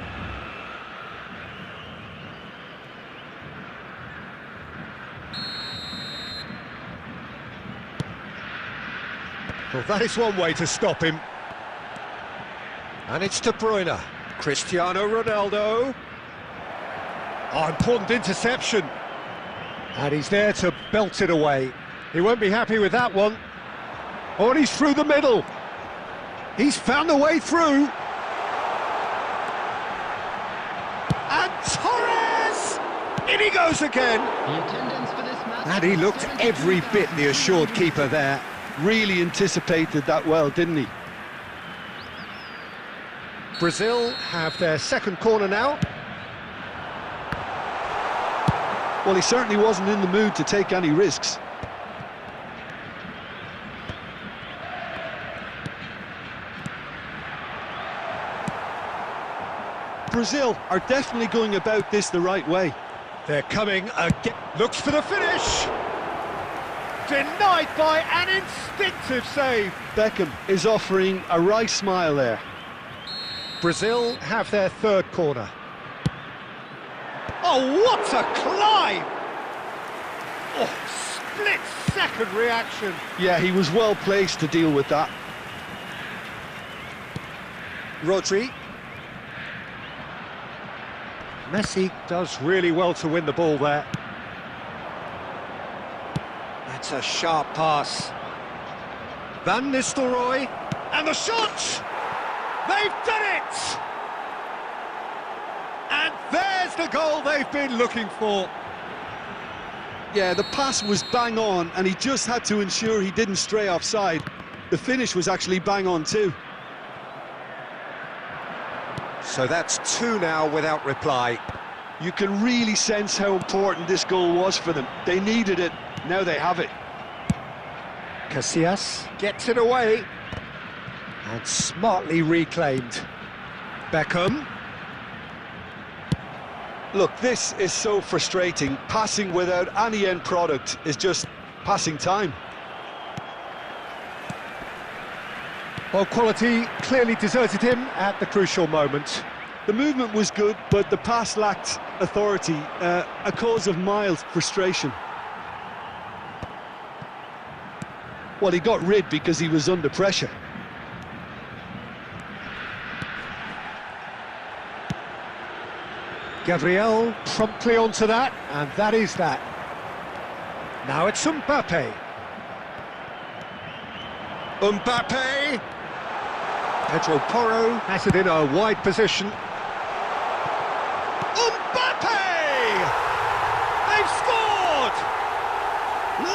Well, that is one way to stop him. And it's De Bruyne. Cristiano Ronaldo. Oh, important interception. And he's there to belt it away. He won't be happy with that one. Oh, and he's through the middle. He's found a way through. And Torres! In he goes again. The attendance for this match. And he looked every bit the assured keeper there. Really anticipated that well, didn't he? Brazil have their second corner now. Well, he certainly wasn't in the mood to take any risks. Brazil are definitely going about this the right way. They're coming again. Looks for the finish. denied by an instinctive save. Beckham is offering a right smile there. Brazil have their third corner. Oh, what a climb! Oh, split-second reaction. Yeah, he was well placed to deal with that. Rodri. Messi does really well to win the ball there. That's a sharp pass. Van Nistelrooy, and the shot! They've done it! And there's the goal they've been looking for. Yeah, the pass was bang on, and he just had to ensure he didn't stray offside. The finish was actually bang on too. So that's two now without reply. You can really sense how important this goal was for them. They needed it, now they have it. Casillas gets it away and smartly reclaimed. Beckham. Look, this is so frustrating. Passing without any end product is just passing time. Well, quality clearly deserted him at the crucial moment. The movement was good, but the pass lacked authority, a cause of mild frustration. Well, he got rid because he was under pressure. Gabriel promptly onto that, and that is that. Now it's Mbappe. Mbappe! Pedro Porro has it in a wide position. Mbappe! They've scored!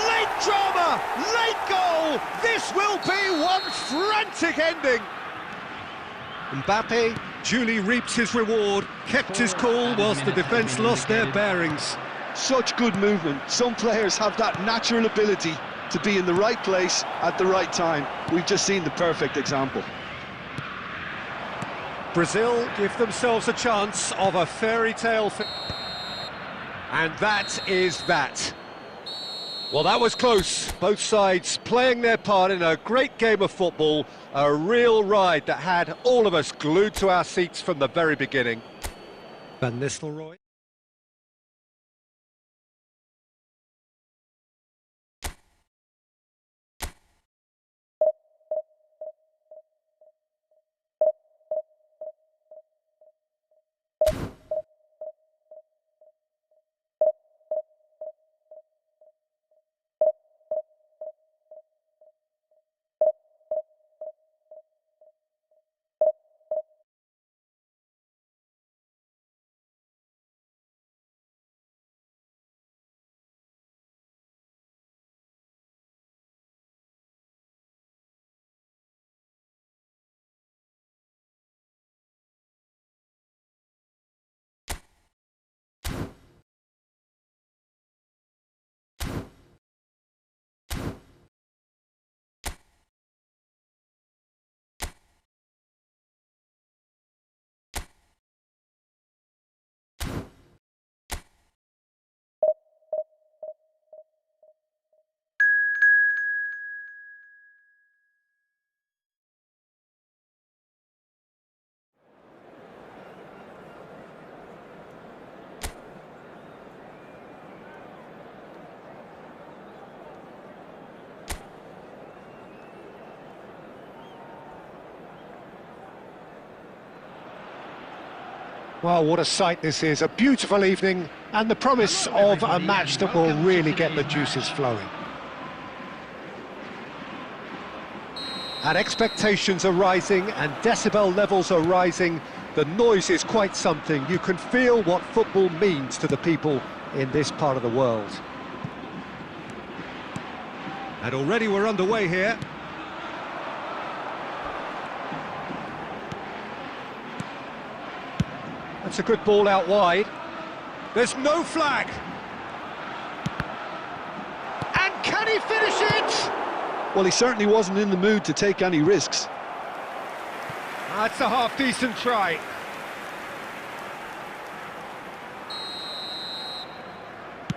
Late drama, late goal! This will be one frantic ending. Mbappe duly reaps his reward, kept his cool whilst the defence lost their bearings. Such good movement. Some players have that natural ability to be in the right place at the right time. We've just seen the perfect example. Brazil give themselves a chance of a fairy tale. And that is that. Well, that was close. Both sides playing their part in a great game of football. A real ride that had all of us glued to our seats from the very beginning. Van Nistelrooy. Well, what a sight this is. A beautiful evening and the promise of a match that will really get the juices flowing. And expectations are rising and decibel levels are rising. The noise is quite something. You can feel what football means to the people in this part of the world. And already we're underway here. That's a good ball out wide. There's no flag. And can he finish it? Well, he certainly wasn't in the mood to take any risks. That's a half-decent try.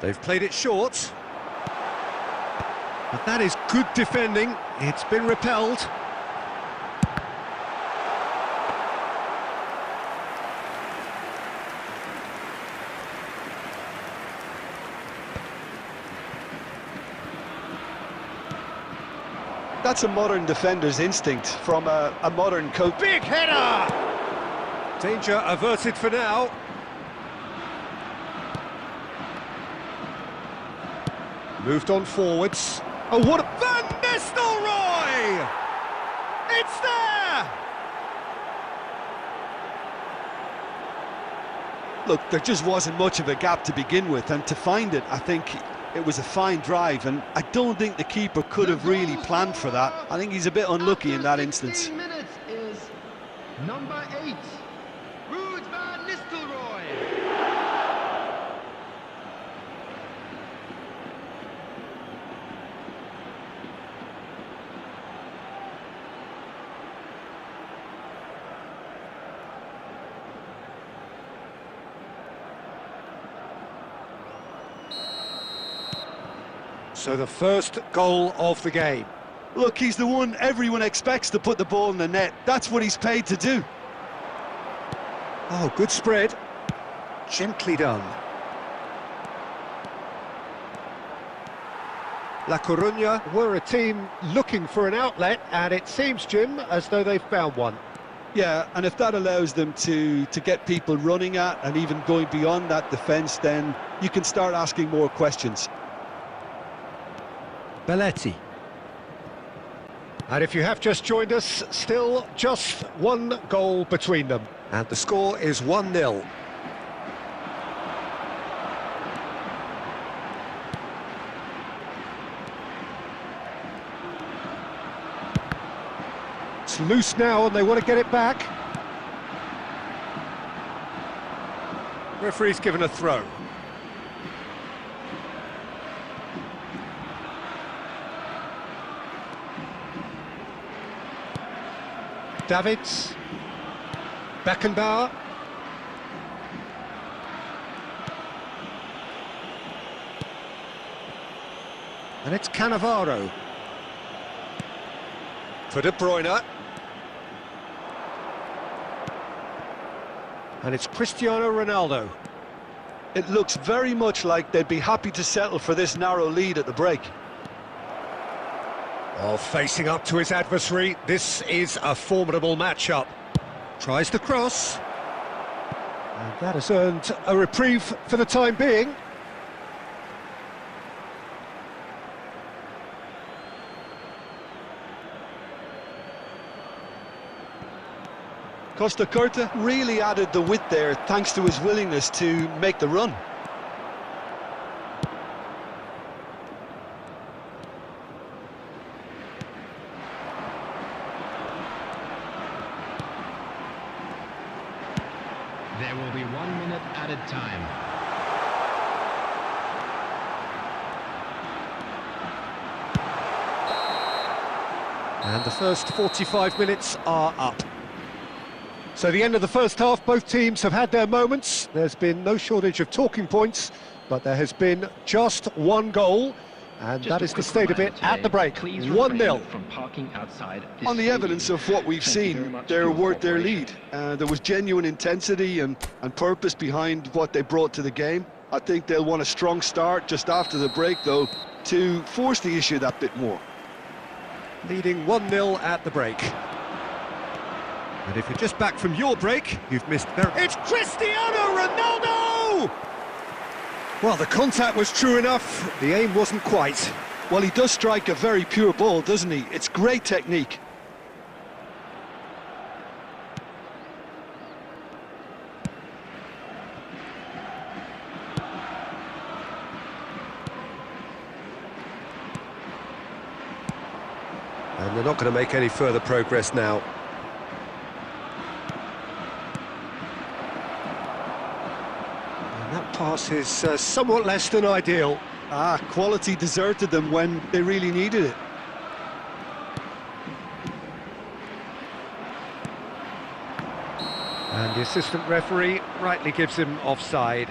They've played it short. But that is good defending. It's been repelled. That's a modern defender's instinct from a modern coach. Big header! Danger averted for now. Moved on forwards. Oh, what a... Van Nistelrooy! It's there! Look, there just wasn't much of a gap to begin with, and to find it, I think it was a fine drive, and I don't think the keeper could have really planned for that. I think he's a bit unlucky in that instance. 16 minutes is number 8, Ruud van Nistelrooy. So the first goal of the game. Look, he's the one everyone expects to put the ball in the net. That's what he's paid to do. Oh, good spread. Gently done. La Coruña were a team looking for an outlet, and it seems, Jim, as though they've found one. Yeah, and if that allows them to get people running at and even going beyond that defence, then you can start asking more questions. Belletti. And if you have just joined us, still just one goal between them. And the score is 1-0. It's loose now and they want to get it back. Referee's given a throw. Davids, Beckenbauer, and it's Cannavaro for De Bruyne, and it's Cristiano Ronaldo. It looks very much like they'd be happy to settle for this narrow lead at the break. Oh, facing up to his adversary, this is a formidable matchup. Tries the cross. And that has earned a reprieve for the time being. Costa Curta really added the width there thanks to his willingness to make the run. There will be 1 minute added time. And the first 45 minutes are up. So the end of the first half, both teams have had their moments. There's been no shortage of talking points, but there has been just one goal, and that is the state of it at the break. 1-0. From parking outside On the evidence of what we've seen, they're worth their lead. There was genuine intensity and purpose behind what they brought to the game. I think they'll want a strong start just after the break, though, to force the issue that bit more. Leading 1-0 at the break. And if you're just back from your break, you've missed... It's Cristiano Ronaldo! Well, the contact was true enough, the aim wasn't quite. Well, he does strike a very pure ball, doesn't he? It's great technique. And they're not going to make any further progress now. And that pass is somewhat less than ideal. Quality deserted them when they really needed it. And the assistant referee rightly gives him offside.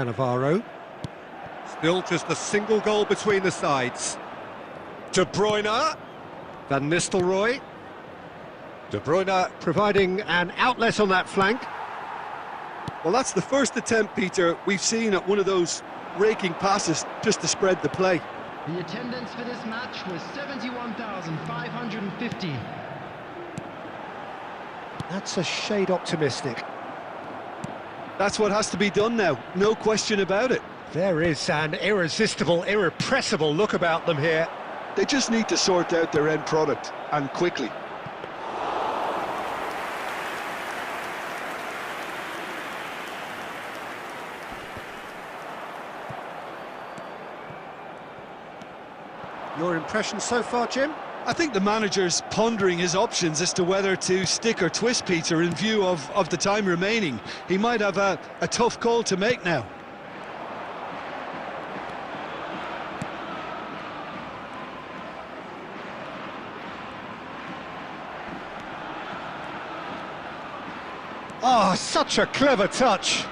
Cannavaro. Still just a single goal between the sides. De Bruyne. Van Nistelrooy. De Bruyne providing an outlet on that flank. Well, that's the first attempt, Peter, we've seen at one of those raking passes just to spread the play. The attendance for this match was 71,550. That's a shade optimistic. That's what has to be done now, no question about it. There is an irresistible, irrepressible look about them here. They just need to sort out their end product, and quickly. Your impression so far, Jim? I think the manager's pondering his options as to whether to stick or twist, Peter, in view of the time remaining. He might have a tough call to make now. Oh, such a clever touch.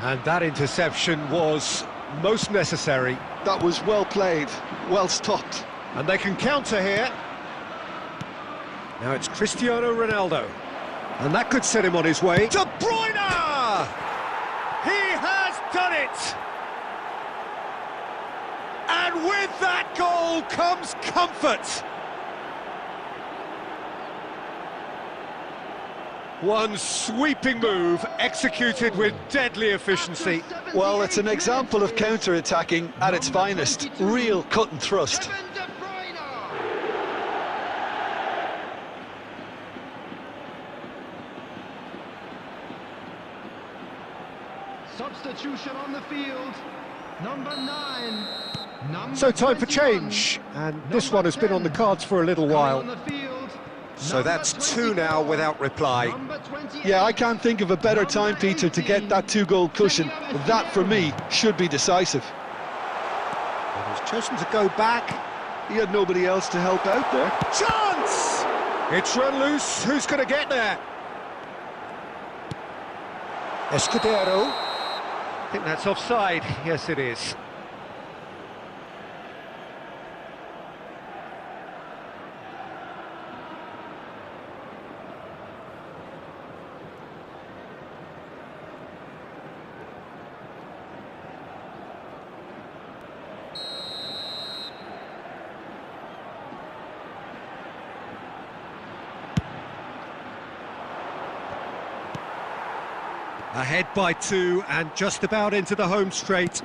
And that interception was most necessary. That was well played, well stopped. And they can counter here. Now it's Cristiano Ronaldo. And that could set him on his way. De Bruyne! He has done it! And with that goal comes comfort. One sweeping move, executed with deadly efficiency. Well, it's an example of counter-attacking at its finest. Real cut and thrust. Substitution on the field. Number 9. So time for change. And this one has been on the cards for a little while. So that's 2 now without reply. Yeah, I can't think of a better time, Peter, to get that 2-goal cushion. That, for me, should be decisive. And he's chosen to go back. He had nobody else to help out there. Chance! It's run loose. Who's going to get there? Escudero. I think that's offside. Yes, it is. Ahead by 2 and just about into the home straight.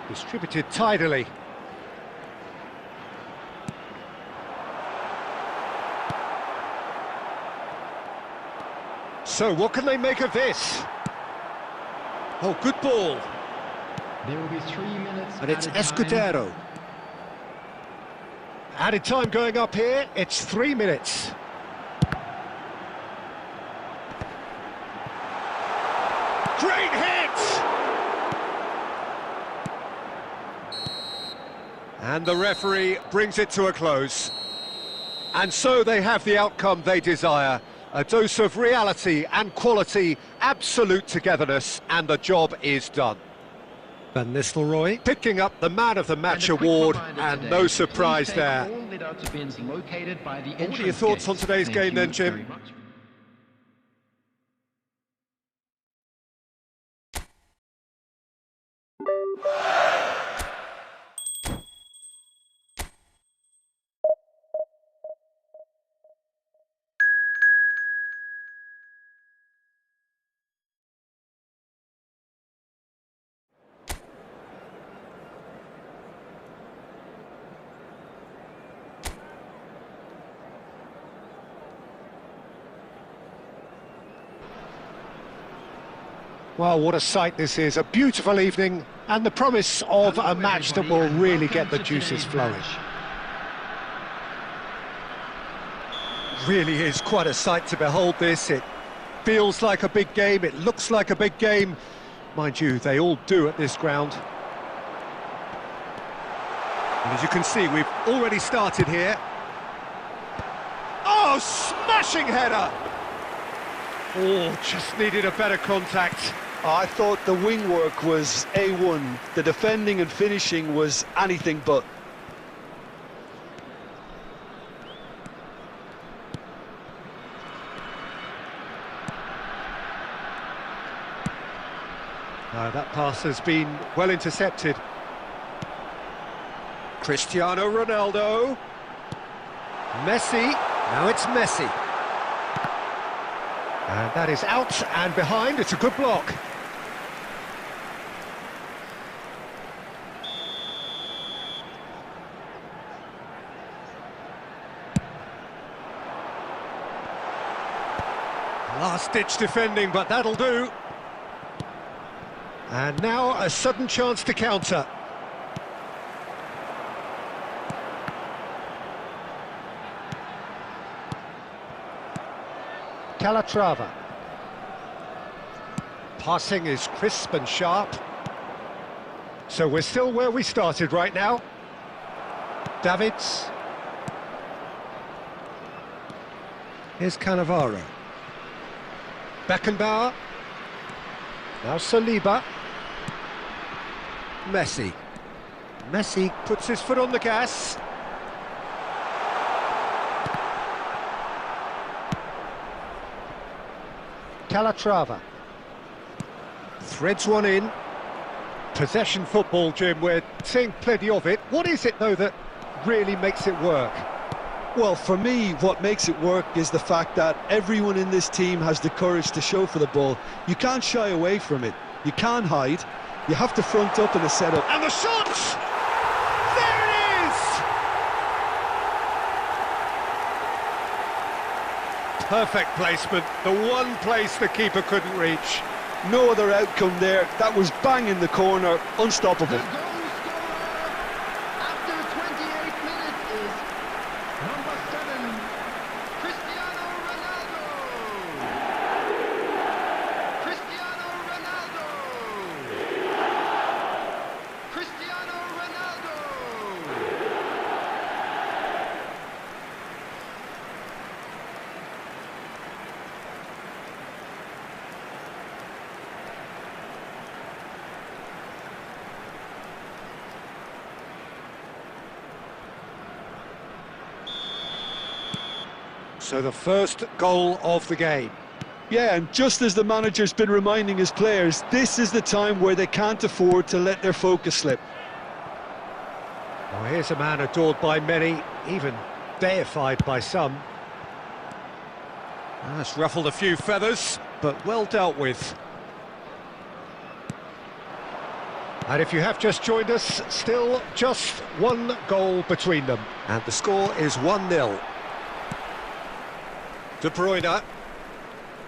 Distributed tidily. So what can they make of this? Oh, good ball. There will be 3 minutes. And it's added time. Escudero. Added time going up here. It's 3 minutes. Great hit! And the referee brings it to a close. And so they have the outcome they desire. A dose of reality and quality, absolute togetherness, and the job is done. Van Nistelrooy picking up the Man of the Match award, and no surprise there. What are your thoughts on today's game then, Jim? Well, what a sight this is, a beautiful evening, and the promise of a match that will really get the juices flowing. Really is quite a sight to behold this. It feels like a big game, it looks like a big game. Mind you, they all do at this ground. And as you can see, we've already started here. Oh, smashing header! Oh, just needed a better contact. I thought the wing work was A1. The defending and finishing was anything but. That pass has been well intercepted. Cristiano Ronaldo. Messi. Now it's Messi. And that is out and behind. It's a good block. Last-ditch defending, but that'll do. And now a sudden chance to counter. Calatrava. Passing is crisp and sharp. So we're still where we started right now. Davids. Here's Cannavaro. Beckenbauer. Now Saliba. Messi. Messi puts his foot on the gas. Calatrava. Threads one in. Possession football, Jim, we're seeing plenty of it. What is it, though, that really makes it work? Well, for me, what makes it work is the fact that everyone in this team has the courage to show for the ball. You can't shy away from it. You can't hide. You have to front up in a setup. And the shot! There it is! Perfect placement, the one place the keeper couldn't reach. No other outcome there. That was bang in the corner, unstoppable. The goal scorer after 28 minutes is number 7, Cristiano Ronaldo. Cristiano Ronaldo. Cristiano Ronaldo. So the first goal of the game. Yeah, and just as the manager's been reminding his players, this is the time where they can't afford to let their focus slip. Oh, here's a man adored by many, even deified by some. That's ruffled a few feathers, but well dealt with. And if you have just joined us, still just one goal between them. And the score is 1-0. De Bruyne.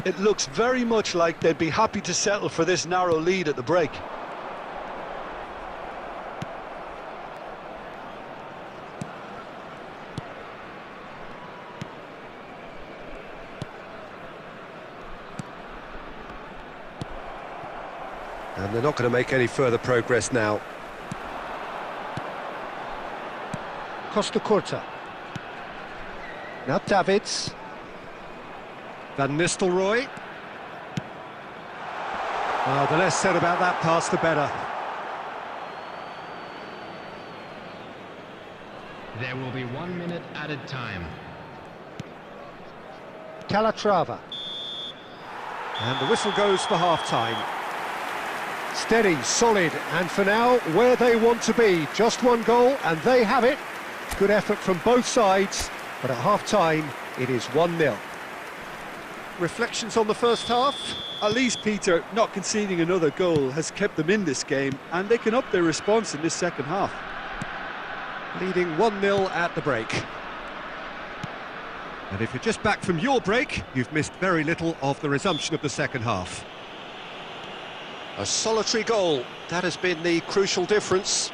It looks very much like they'd be happy to settle for this narrow lead at the break. And they're not going to make any further progress now. Costa Curta. Now Davids. Van Nistelrooy. Well, the less said about that pass, the better. There will be 1 minute added time. Calatrava. And the whistle goes for half-time. Steady, solid, and for now, where they want to be. Just one goal, and they have it. Good effort from both sides, but at half-time, it is 1-0. Reflections on the first half? At least, Peter, not conceding another goal has kept them in this game, and they can up their response in this second half. Leading 1-0 at the break. And if you're just back from your break, you've missed very little of the resumption of the second half. A solitary goal, that has been the crucial difference.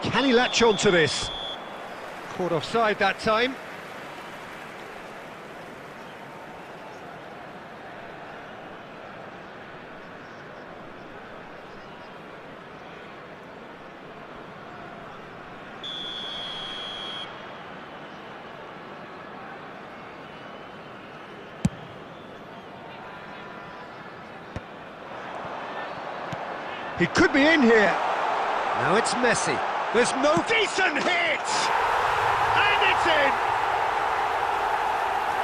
Can he latch on to this? Caught offside that time. He could be in here. Now it's Messi. There's no decent hit! And it's in!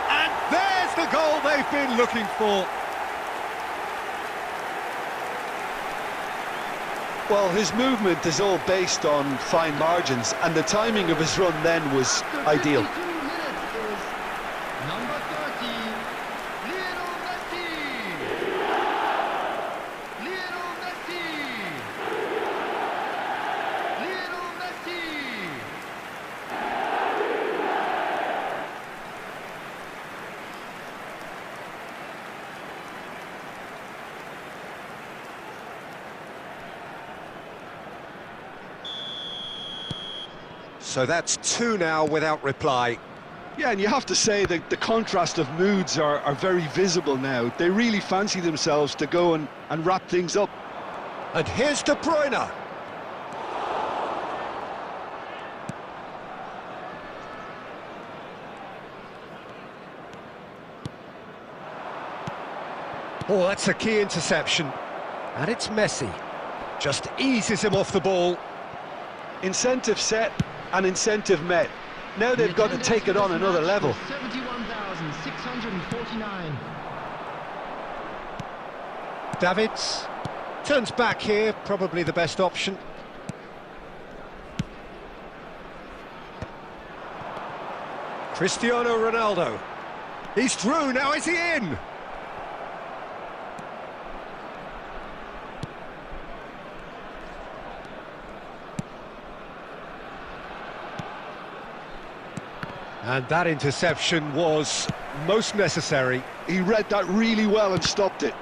And there's the goal they've been looking for. Well, his movement is all based on fine margins, and the timing of his run then was ideal. Number 30, Lionel Messi. Lionel Messi. Lionel Messi. So that's 2 now without reply. Yeah, and you have to say that the contrast of moods are very visible now. They really fancy themselves to go and wrap things up. And here's De Bruyne. Oh, that's a key interception. And it's Messi. Just eases him off the ball. Incentive set and incentive met. Now they've got to take it on another level. 71,649. Davids turns back here, probably the best option. Cristiano Ronaldo. He's through, now is he in? And that interception was most necessary. He read that really well and stopped it.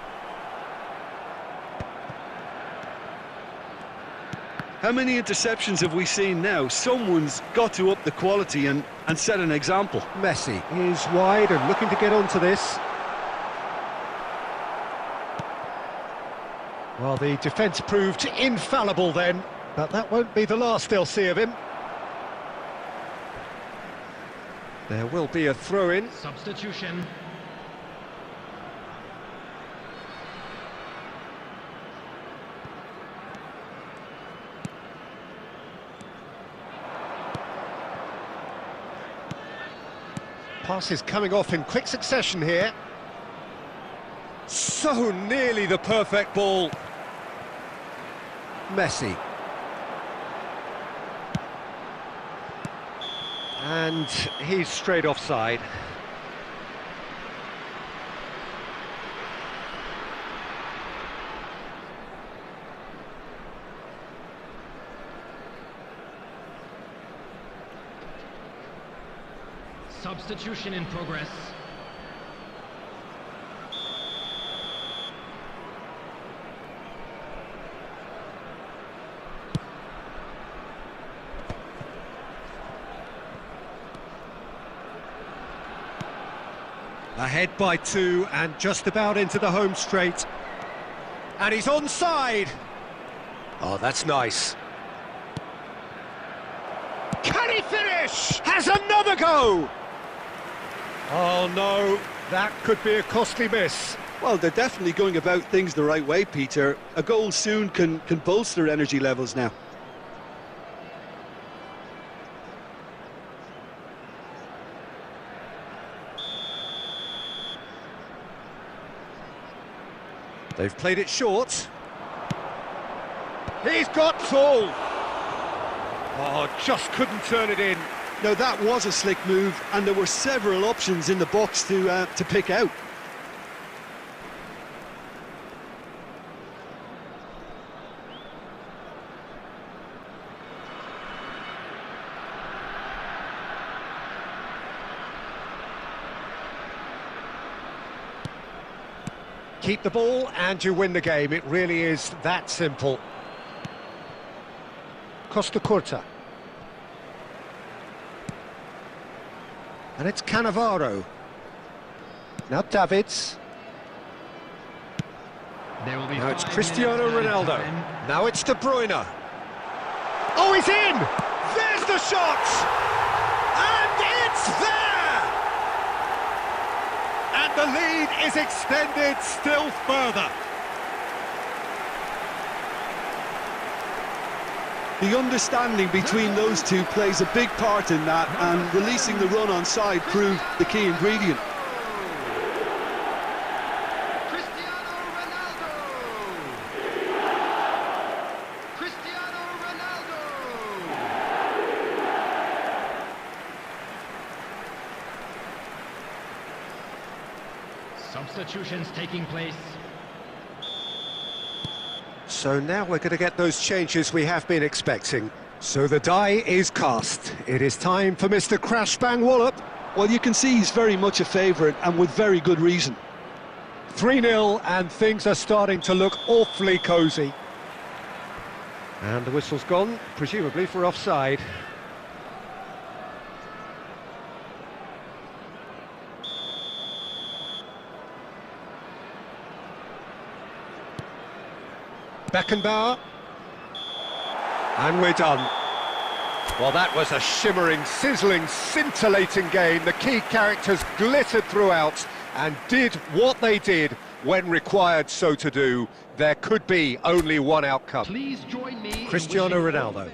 How many interceptions have we seen now? Someone's got to up the quality and set an example. Messi is wide and looking to get onto this. Well, the defence proved infallible then, but that won't be the last they'll see of him. There will be a throw-in. Substitution. Passes coming off in quick succession here. So nearly the perfect ball. Messi. And he's straight offside. Substitution in progress. Ahead by 2 and just about into the home straight. And he's onside. Oh, that's nice. Can he finish? Has another go! Oh no, that could be a costly miss. Well, they're definitely going about things the right way, Peter. A goal soon can bolster energy levels now. They've played it short. He's got Tool. Oh, just couldn't turn it in. Now that was a slick move, and there were several options in the box to pick out. Keep the ball and you win the game. It really is that simple. Costa Curta. And it's Cannavaro. Now Davids. There will be Now it's 5 Cristiano minutes added Ronaldo. time. Now it's De Bruyne. Oh, he's in! There's the shot! And it's there! And the lead is extended still further. The understanding between those two plays a big part in that, and releasing the run on side proved the key ingredient. Cristiano Ronaldo! Cristiano Ronaldo! Substitutions taking place. So now we're going to get those changes we have been expecting. So the die is cast. It is time for Mr. Crash Bang Wallop. Well, you can see he's very much a favourite, and with very good reason. 3-0, and things are starting to look awfully cosy. And the whistle's gone, presumably for offside. Beckenbauer. And we're done. Well, that was a shimmering, sizzling, scintillating game. The key characters glittered throughout and did what they did when required so to do. There could be only one outcome. Please join me. Cristiano Ronaldo.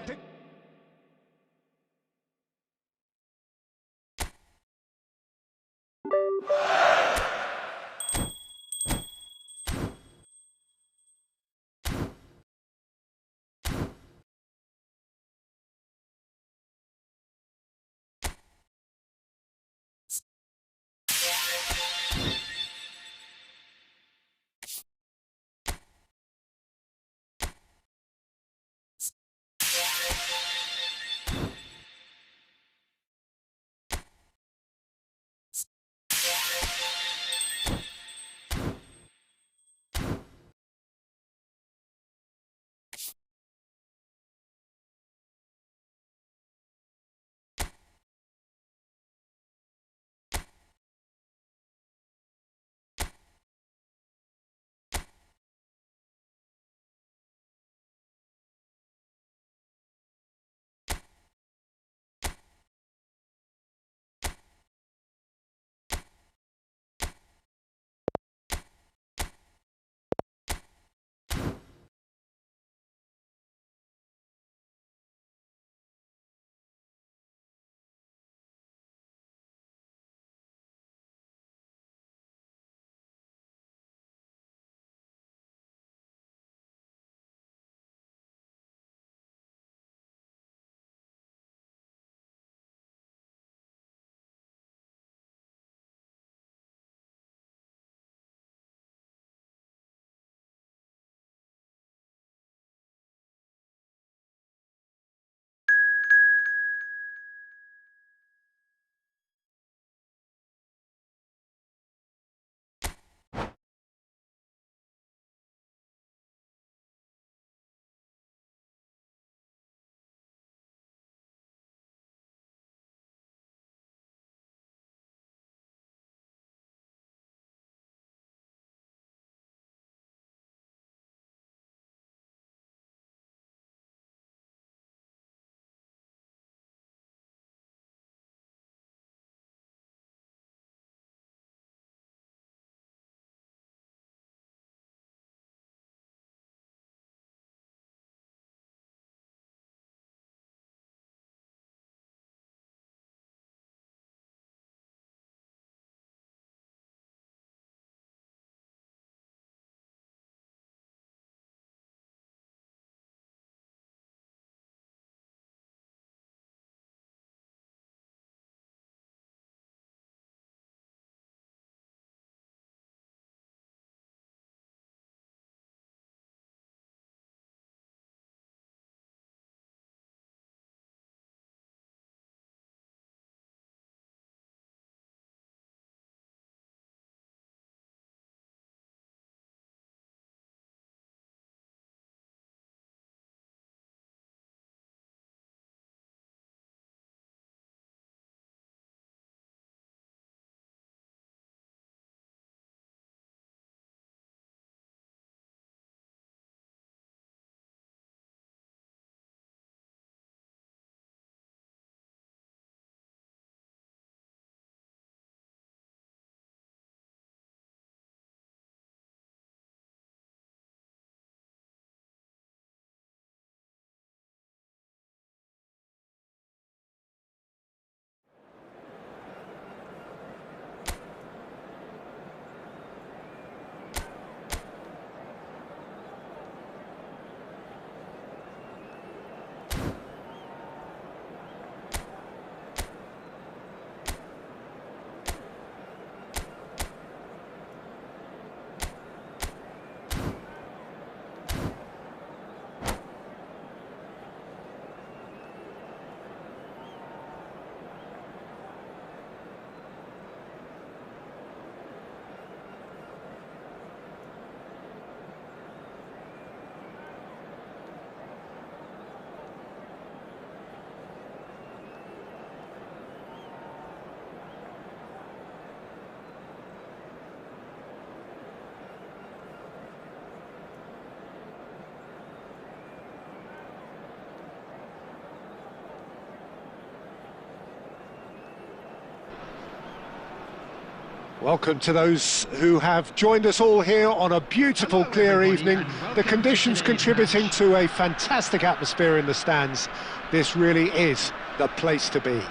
Welcome to those who have joined us all here on a beautiful, clear evening. The conditions contributing to a fantastic atmosphere in the stands. This really is the place to be.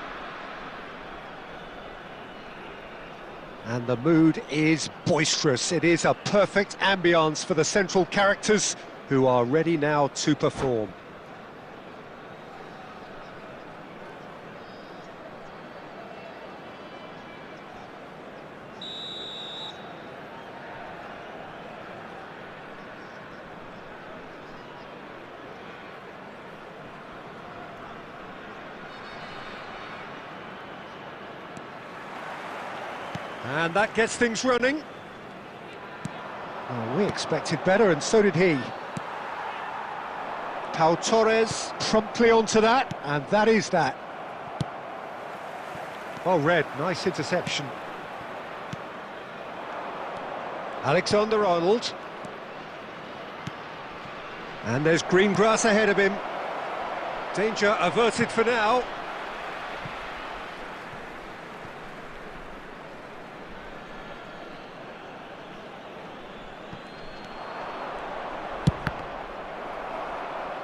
And the mood is boisterous. It is a perfect ambience for the central characters who are ready now to perform. And that gets things running. Oh, we expected better, and so did he. Pau Torres promptly onto that, and that is that. Well read, nice interception. Alexander-Arnold. And there's green grass ahead of him. Danger averted for now.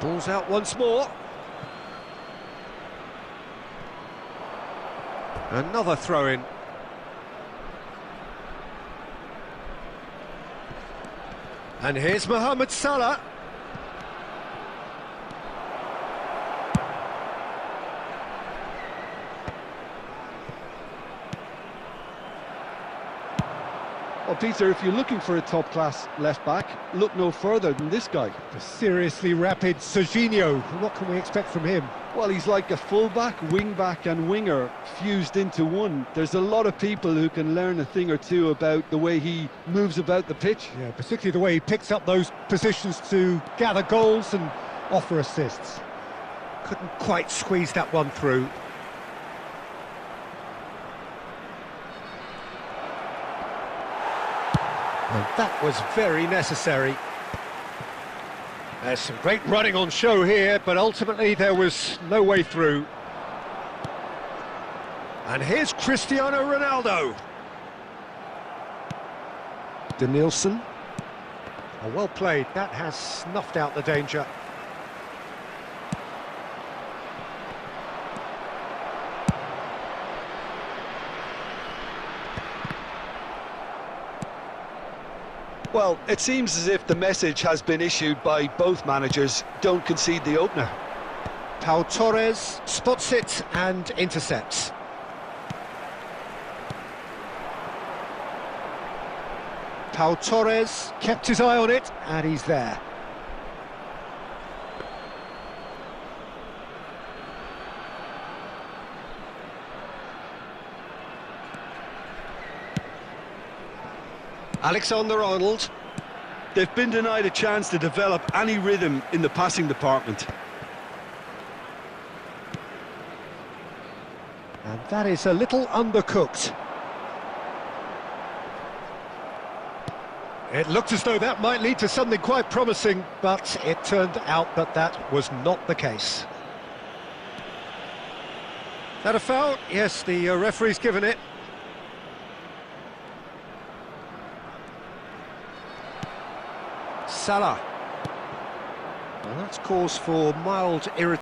Ball's out once more. Another throw-in. And here's Mohamed Salah. Well, Peter, if you're looking for a top-class left-back, look no further than this guy. The seriously rapid Serginho. What can we expect from him? Well, he's like a full-back, wing-back and winger fused into one. There's a lot of people who can learn a thing or two about the way he moves about the pitch. Yeah, particularly the way he picks up those positions to gather goals and offer assists. Couldn't quite squeeze that one through. And that was very necessary. There's some great running on show here, but ultimately there was no way through. And here's Cristiano Ronaldo. Denilson. Oh, well played. That has snuffed out the danger. Well, it seems as if the message has been issued by both managers: don't concede the opener. Pau Torres spots it and intercepts. Pau Torres kept his eye on it, and he's there. Alexander-Arnold. They've been denied a chance to develop any rhythm in the passing department. And that is a little undercooked. It looked as though that might lead to something quite promising, but it turned out that that was not the case. Is that a foul? Yes, the referee's given it. Salah. Well, that's cause for mild irritation.